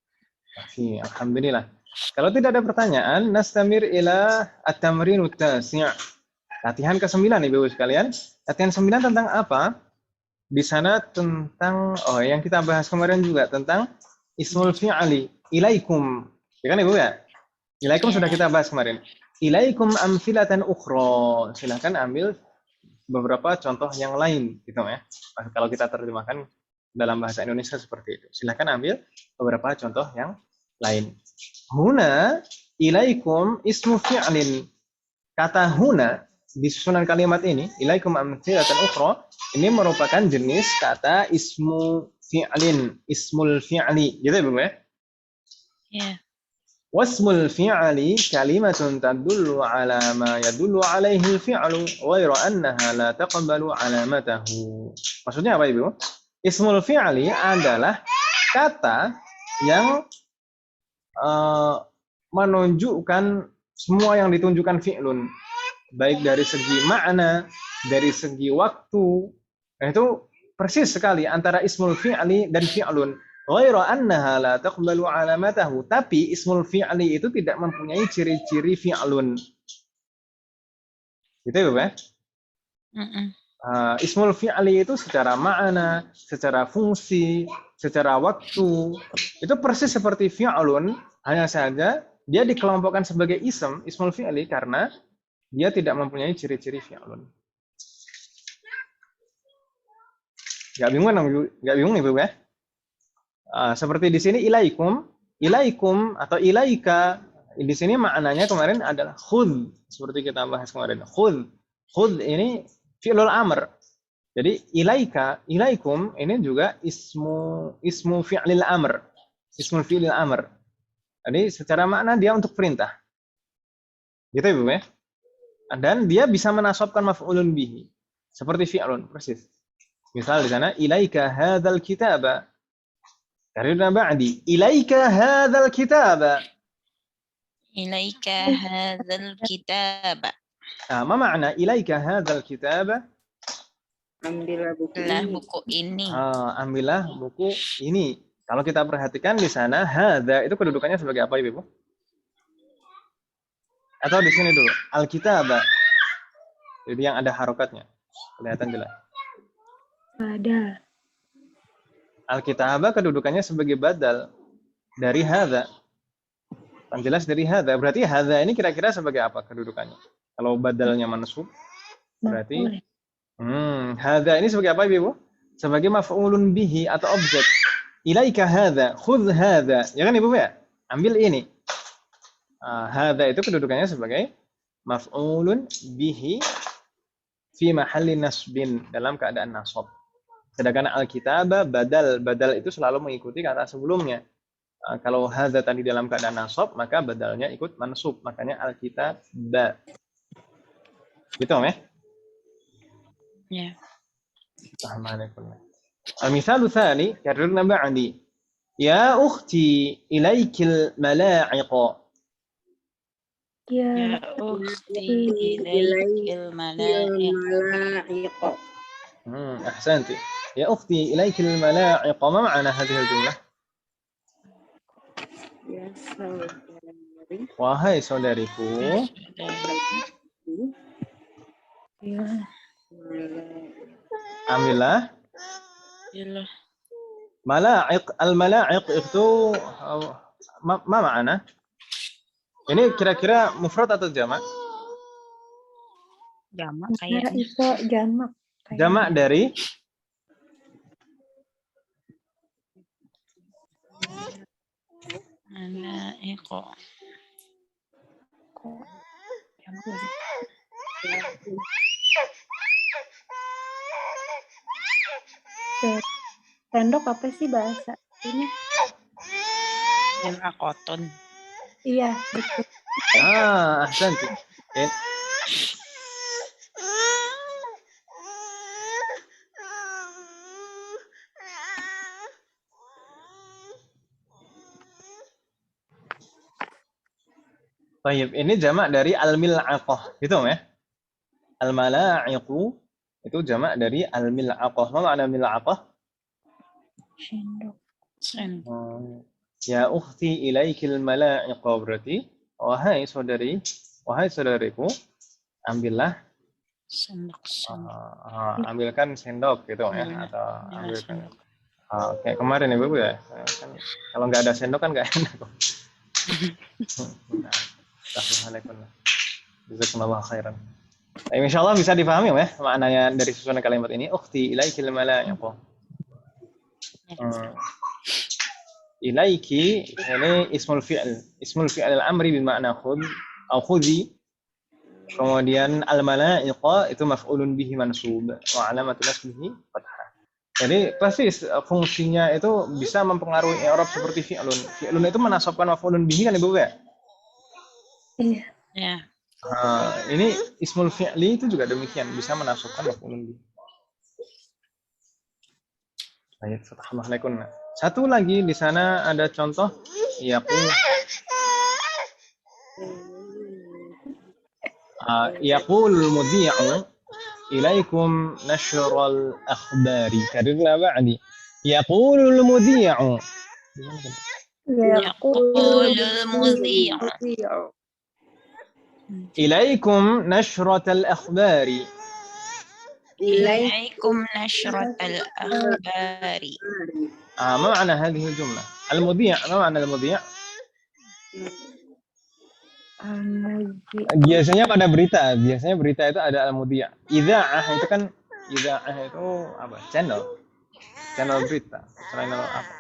Alhamdulillah. Kalau tidak ada pertanyaan, nastamir ila at-tamrin at-tasi'. Latihan ke-9 Ibu sekalian. Latihan 9 tentang apa? Di sana tentang yang kita bahas kemarin juga tentang ismul fi'ali ilaikum. Ya kan Ibu ya? Ilaikum sudah kita bahas kemarin. Ilaikum amthilatan ukhra. Silakan ambil beberapa contoh yang lain gitu ya. Kalau kita terjemahkan dalam bahasa Indonesia seperti itu. Silakan ambil beberapa contoh yang lain. Huna ilaikum ismu fi'lin. Kata huna di susunan kalimat ini, ilaikum amthilatan ukhra, ini merupakan jenis kata ismu fi'lin, ismul fi'li. Gitu ya, Bu ya? Ya. Wasmul fi'li kalimatun tadullu ala ma yadullu alaihi al-fi'lu ghairu annaha la taqbalu alamatahu. Maksudnya apa, Ibu? Ismul fi'li adalah kata yang menunjukkan semua yang ditunjukkan fi'lun, baik dari segi makna, dari segi waktu. Nah, itu persis sekali antara ismul fi'li dan fi'lun. Ghairu annaha la taqbalu alamatahu, tapi ismul fi'li itu tidak mempunyai ciri-ciri fi'lun. Gitu ya, Bu ya? Ismul fi'li itu secara makna, secara fungsi, secara waktu, itu persis seperti fi'lun, hanya saja dia dikelompokkan sebagai ismul fi'li karena dia tidak mempunyai ciri-ciri fi'lun. Gak bingung nih, Bu ya? Seperti di sini ilaikum atau ilaika, di sini maknanya kemarin adalah khudh, seperti kita bahas kemarin. Khudh ini fi'lul amr. Jadi ilaika, ilaikum ini juga ismu fi'lil amr. Ismul fi'lil amr. Jadi secara makna dia untuk perintah. Gitu ya, Bu ya? Dan dia bisa menasabkan maf'ulun bihi. Seperti fi'lun, persis. Misal di sana ilaika hadzal kitaba. Karirna ba'di ilaika hadzal kitaba. Ilaika hadzal kitaba. Ma makna ilaika hadzal kitaba? Ambillah buku Lah ini. buku ini. Ambillah buku ini. Kalau kita perhatikan di sana hadza itu kedudukannya sebagai apa Ibu? Atau di sini dulu al-kitaba. Jadi yang ada harokatnya. Kelihatan jelas. Ada. Al-kitaba kedudukannya sebagai badal dari hadza. Kan jelas dari hadza. Berarti hadza ini kira-kira sebagai apa kedudukannya? Kalau badalnya mansub berarti hadza ini sebagai apa Ibu? Sebagai maf'ulun bihi atau objek. Ilaika hadza, khudh hadza. Ya kan Ibu ya? Ambil ini. Hadza itu kedudukannya sebagai maf'ulun bihi fi mahalli nasbin, dalam keadaan nasab. Sedangkan al-kitaba badal itu selalu mengikuti kata sebelumnya. Kalau hadza tadi dalam keadaan nasab, maka badalnya ikut mansub, makanya al-kitaba. Gitu ya? Ya. Assalamualaikum. Al-misalu tsani, karrirna ba'di. Ya ukhti ilaikil mala'iq. Ya ukhti ilaikil mala'iq. أحسنتي يا أختي إليك الملاعق ما معنى هذه الجملة؟ Ya saudari. Wahai saudariku, Ya. ambillah Ilah. mala'iq. Al-mala'iq itu ma ma'ana? Ini kira-kira mufrad atau jamak? Jamak Saya kayaknya. itu jamak. Jamak dari Mala'iq. Jamak lagi. Sendok apa sih bahasa ini? Jam'akotun. Iya, betul. ahsanti. Baik, ini jamak dari al-mil'aqah, gitu ya? Al-mala'iqu itu jamak dari al-mil'aqah. Apa makna mil'aqah? Sendok. Ya ukhti ilaikil mala'iqa, berarti wahai saudariku, ambillah Sendok. ambilkan sendok gitu ya, atau ambilkan. Kayak kemarin Ibu ya. Kan, kalau nggak ada sendok kan nggak enak. Assalamualaikum. Jazakumullah khairan. Insyaallah bisa dipahami ya maknanya dari susunan kalimat ini. Ukhti ilaikil mala'iqa. Ilaiki ini ismul fi'l al-amri bermakna khudh atau khudhi. Kemudian al-mala'iqa itu maf'ulun bihi mansub wa alamatu nasbihi fathah. Jadi pasti fungsinya itu bisa mempengaruhi i'rab seperti fi'lun. Fi'lun itu menasabkan maf'ulun bihi kan Ibu ya? Iya. Ya. Ini ismul fi'li itu juga demikian, bisa menasabkan maf'ulun bihi. Baik, Assalamualaikum. Satu lagi di sana ada contoh yaqul mudhi'u ilaikum nashral akhbari. Karirna ba'di. Yaqulul mudhi'u. Yaqulul mudhi'u. Ilaikum nashratal akhbari. Ilaikum nashratal akhbari. ما معنى هذه الجملة؟ المذيع، ما معنى المذيع؟ Biasanya pada berita itu ada al-mudhi'. Idza'ah itu kan itu apa? Channel berita, channel apa?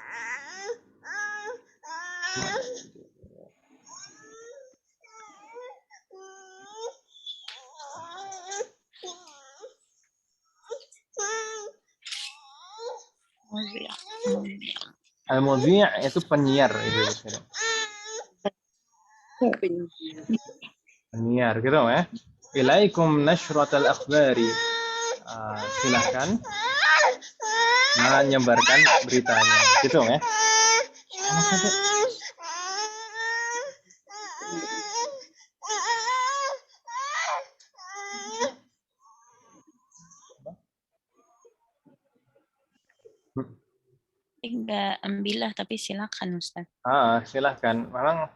Al-mudhi' itu penyiar itu. Penyiar gitu ya. Ilaikum nashratal akhbari. Silakan menyebarkan beritanya. Gitu ya. Anak satu. Enggak ambillah, tapi silakan Ustaz. Silahkan. Memang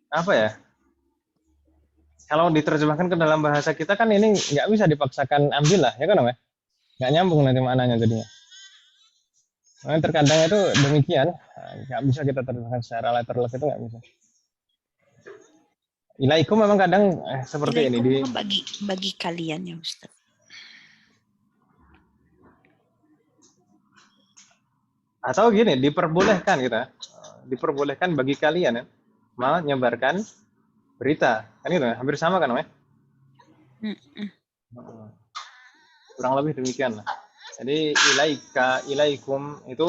apa ya? Kalau diterjemahkan ke dalam bahasa kita kan ini nggak bisa dipaksakan ambil lah, ya kan Om ya? Nggak nyambung nanti maknanya jadinya. Nah, terkadang itu demikian, nggak bisa kita terjemahkan secara letterless, itu nggak bisa. Ilaikum memang kadang seperti ini di bagi kalian ya Ustaz. Atau gini, diperbolehkan kita, diperbolehkan bagi kalian ya, menyebarkan berita, kan itu hampir sama kan Om ya? Kurang lebih demikian lah. Jadi ilaika, ilaikum itu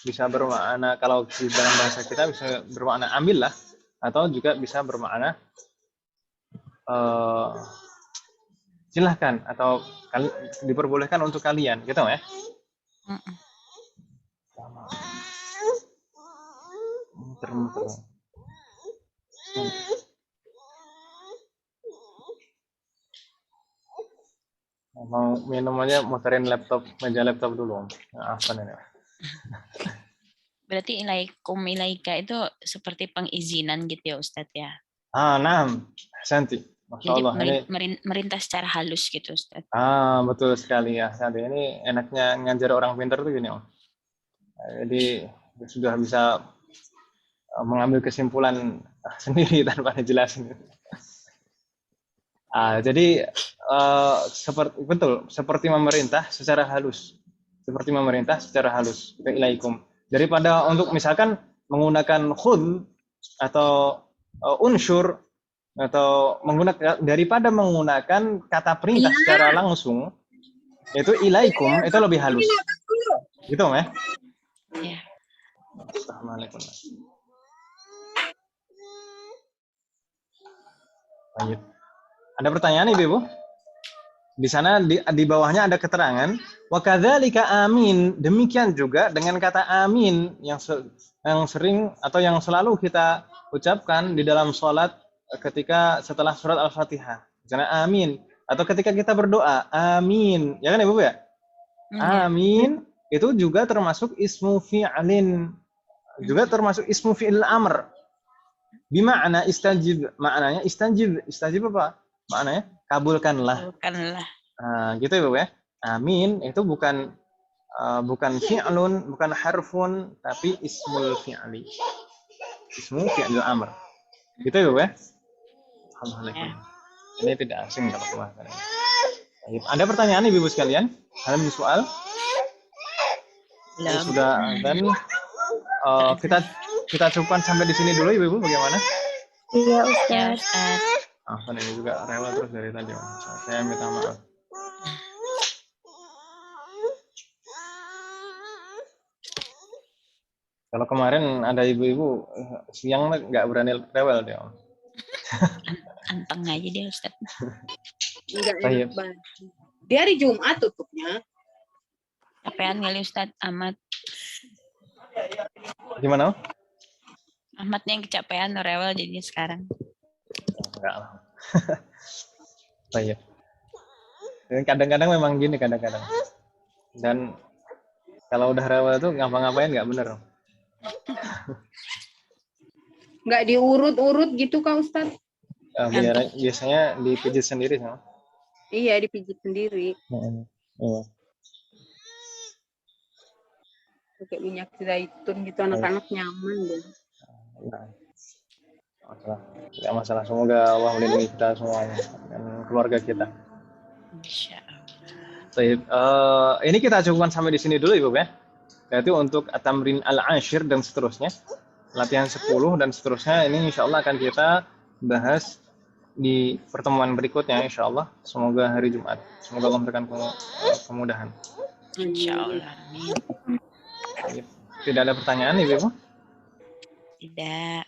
bisa bermakna, kalau di dalam bahasa kita bisa bermakna ambil lah, atau juga bisa bermakna silahkan, atau diperbolehkan untuk kalian, gitu ya. Mau minum aja, muterin meja laptop dulu. Apa nih? Berarti ilaikum, ilaika itu seperti pengizinan gitu ya Ustadz ya? Nah, Santi. Masya Jadi Allah, merintah secara halus gitu Ustadz. Betul sekali ya Santi. Ini enaknya ngajar orang pintar tuh gini Om. Jadi sudah bisa mengambil kesimpulan sendiri tanpa dijelasin. Jadi seperti memerintah secara halus, ilaikum. Daripada untuk misalkan menggunakan khud atau unsyur, atau daripada menggunakan kata perintah secara langsung, itu ilaikum itu lebih halus. Gitu ya? Iya. Assalamualaikum. Lanjut. Ada pertanyaan Ibu? Di sana di bawahnya ada keterangan wa kadzalika amin. Demikian juga dengan kata amin yang sering atau yang selalu kita ucapkan di dalam sholat ketika setelah surat Al-Fatihah. Misalnya amin, atau ketika kita berdoa amin. Ya kan Ibu ya? Amin itu juga termasuk ismu fi'lin. Juga termasuk ismu fi'il amr. Bima'na istajib, maknanya istajib apa? Maknanya kabulkanlah. Gitu ya, Bu ya. Amin itu bukan fi'lun, bukan harfun, tapi ismul fi'li. Ismu fi'il amr. Gitu ya, Bu ya. Alhamdulillah. Ini tidak asing kalau kebahasan. Ada pertanyaan Ibu sekalian? Ada soal? Sudah, dan kita cukupkan sampai di sini dulu Ibu, bagaimana? Iya Ustaz. Ini juga rewel terus dari tadi. Saya minta maaf. Kalau kemarin ada ibu-ibu siang nggak berani rewel deh Om. Anteng aja dia Ustaz. Enggak enak banget. Di hari Jumat tutupnya. Capean kali Ustaz Ahmad. Gimana? Ahmadnya yang kecapean rewel jadinya sekarang. Enggak lah. Baik. Kadang-kadang memang gini kadang-kadang. Dan kalau udah rewel itu ngapa-ngapain nggak bener. Nggak diurut-urut gitu Kak Ustaz? Biasanya dipijit sendiri sama. Iya, dipijit sendiri. Pakai minyak zaitun gitu, anak-anak nyaman deh. Tidak masalah. Semoga Allah melindungi kita semuanya dan keluarga kita. Insyaallah. Ini kita cukupkan sampai di sini dulu Ibu ya. Berarti untuk at-tamrin al-ashir dan seterusnya, latihan 10 dan seterusnya ini insyaallah akan kita bahas di pertemuan berikutnya insyaallah. Semoga hari Jumat. Semoga Allah memberikan kemudahan. Insyaallah. Amin. Tidak ada pertanyaan Ibu? Tidak.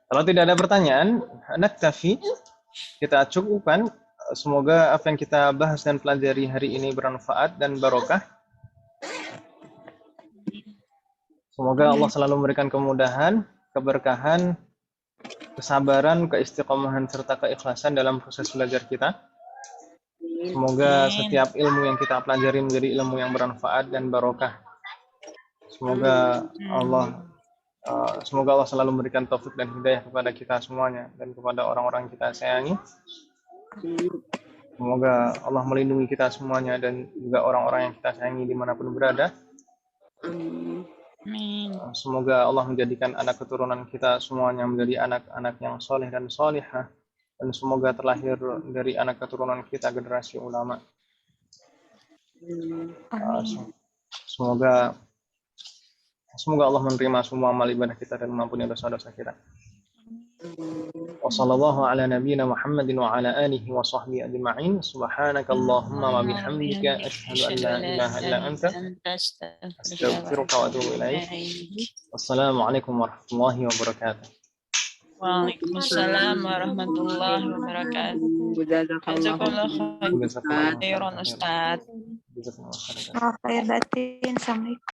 Kalau tidak ada pertanyaan, naktafi kita cukupkan. Semoga apa yang kita bahas dan pelajari hari ini bermanfaat dan barokah. Semoga Allah selalu memberikan kemudahan, keberkahan, kesabaran, keistiqomahan, serta keikhlasan dalam proses belajar kita. Semoga setiap ilmu yang kita pelajari menjadi ilmu yang bermanfaat dan barokah. Semoga Allah selalu memberikan taufik dan hidayah kepada kita semuanya dan kepada orang-orang yang kita sayangi. Semoga Allah melindungi kita semuanya dan juga orang-orang yang kita sayangi dimanapun berada. Semoga Allah menjadikan anak keturunan kita semuanya menjadi anak-anak yang soleh dan solihah. Dan semoga terlahir dari anak keturunan kita generasi ulama. Semoga Allah menerima semua amal ibadah kita dan mengampuni dosa-dosa kita. Wassallallahu ala nabiyyina Muhammadin wa ala alihi wa sahbihi ajma'in. Subhanakallahumma wa bihamdika asyhadu an la ilaha illa anta astaghfiruka wa atubu ilaik. Wassalamualaikum warahmatullahi wabarakatuh. Waalaikumsalam warahmatullahi wabarakatuh. Jazakallah khairan Ustaz. Jazakallah khairan. Maaf lahir batin. Assalamualaikum.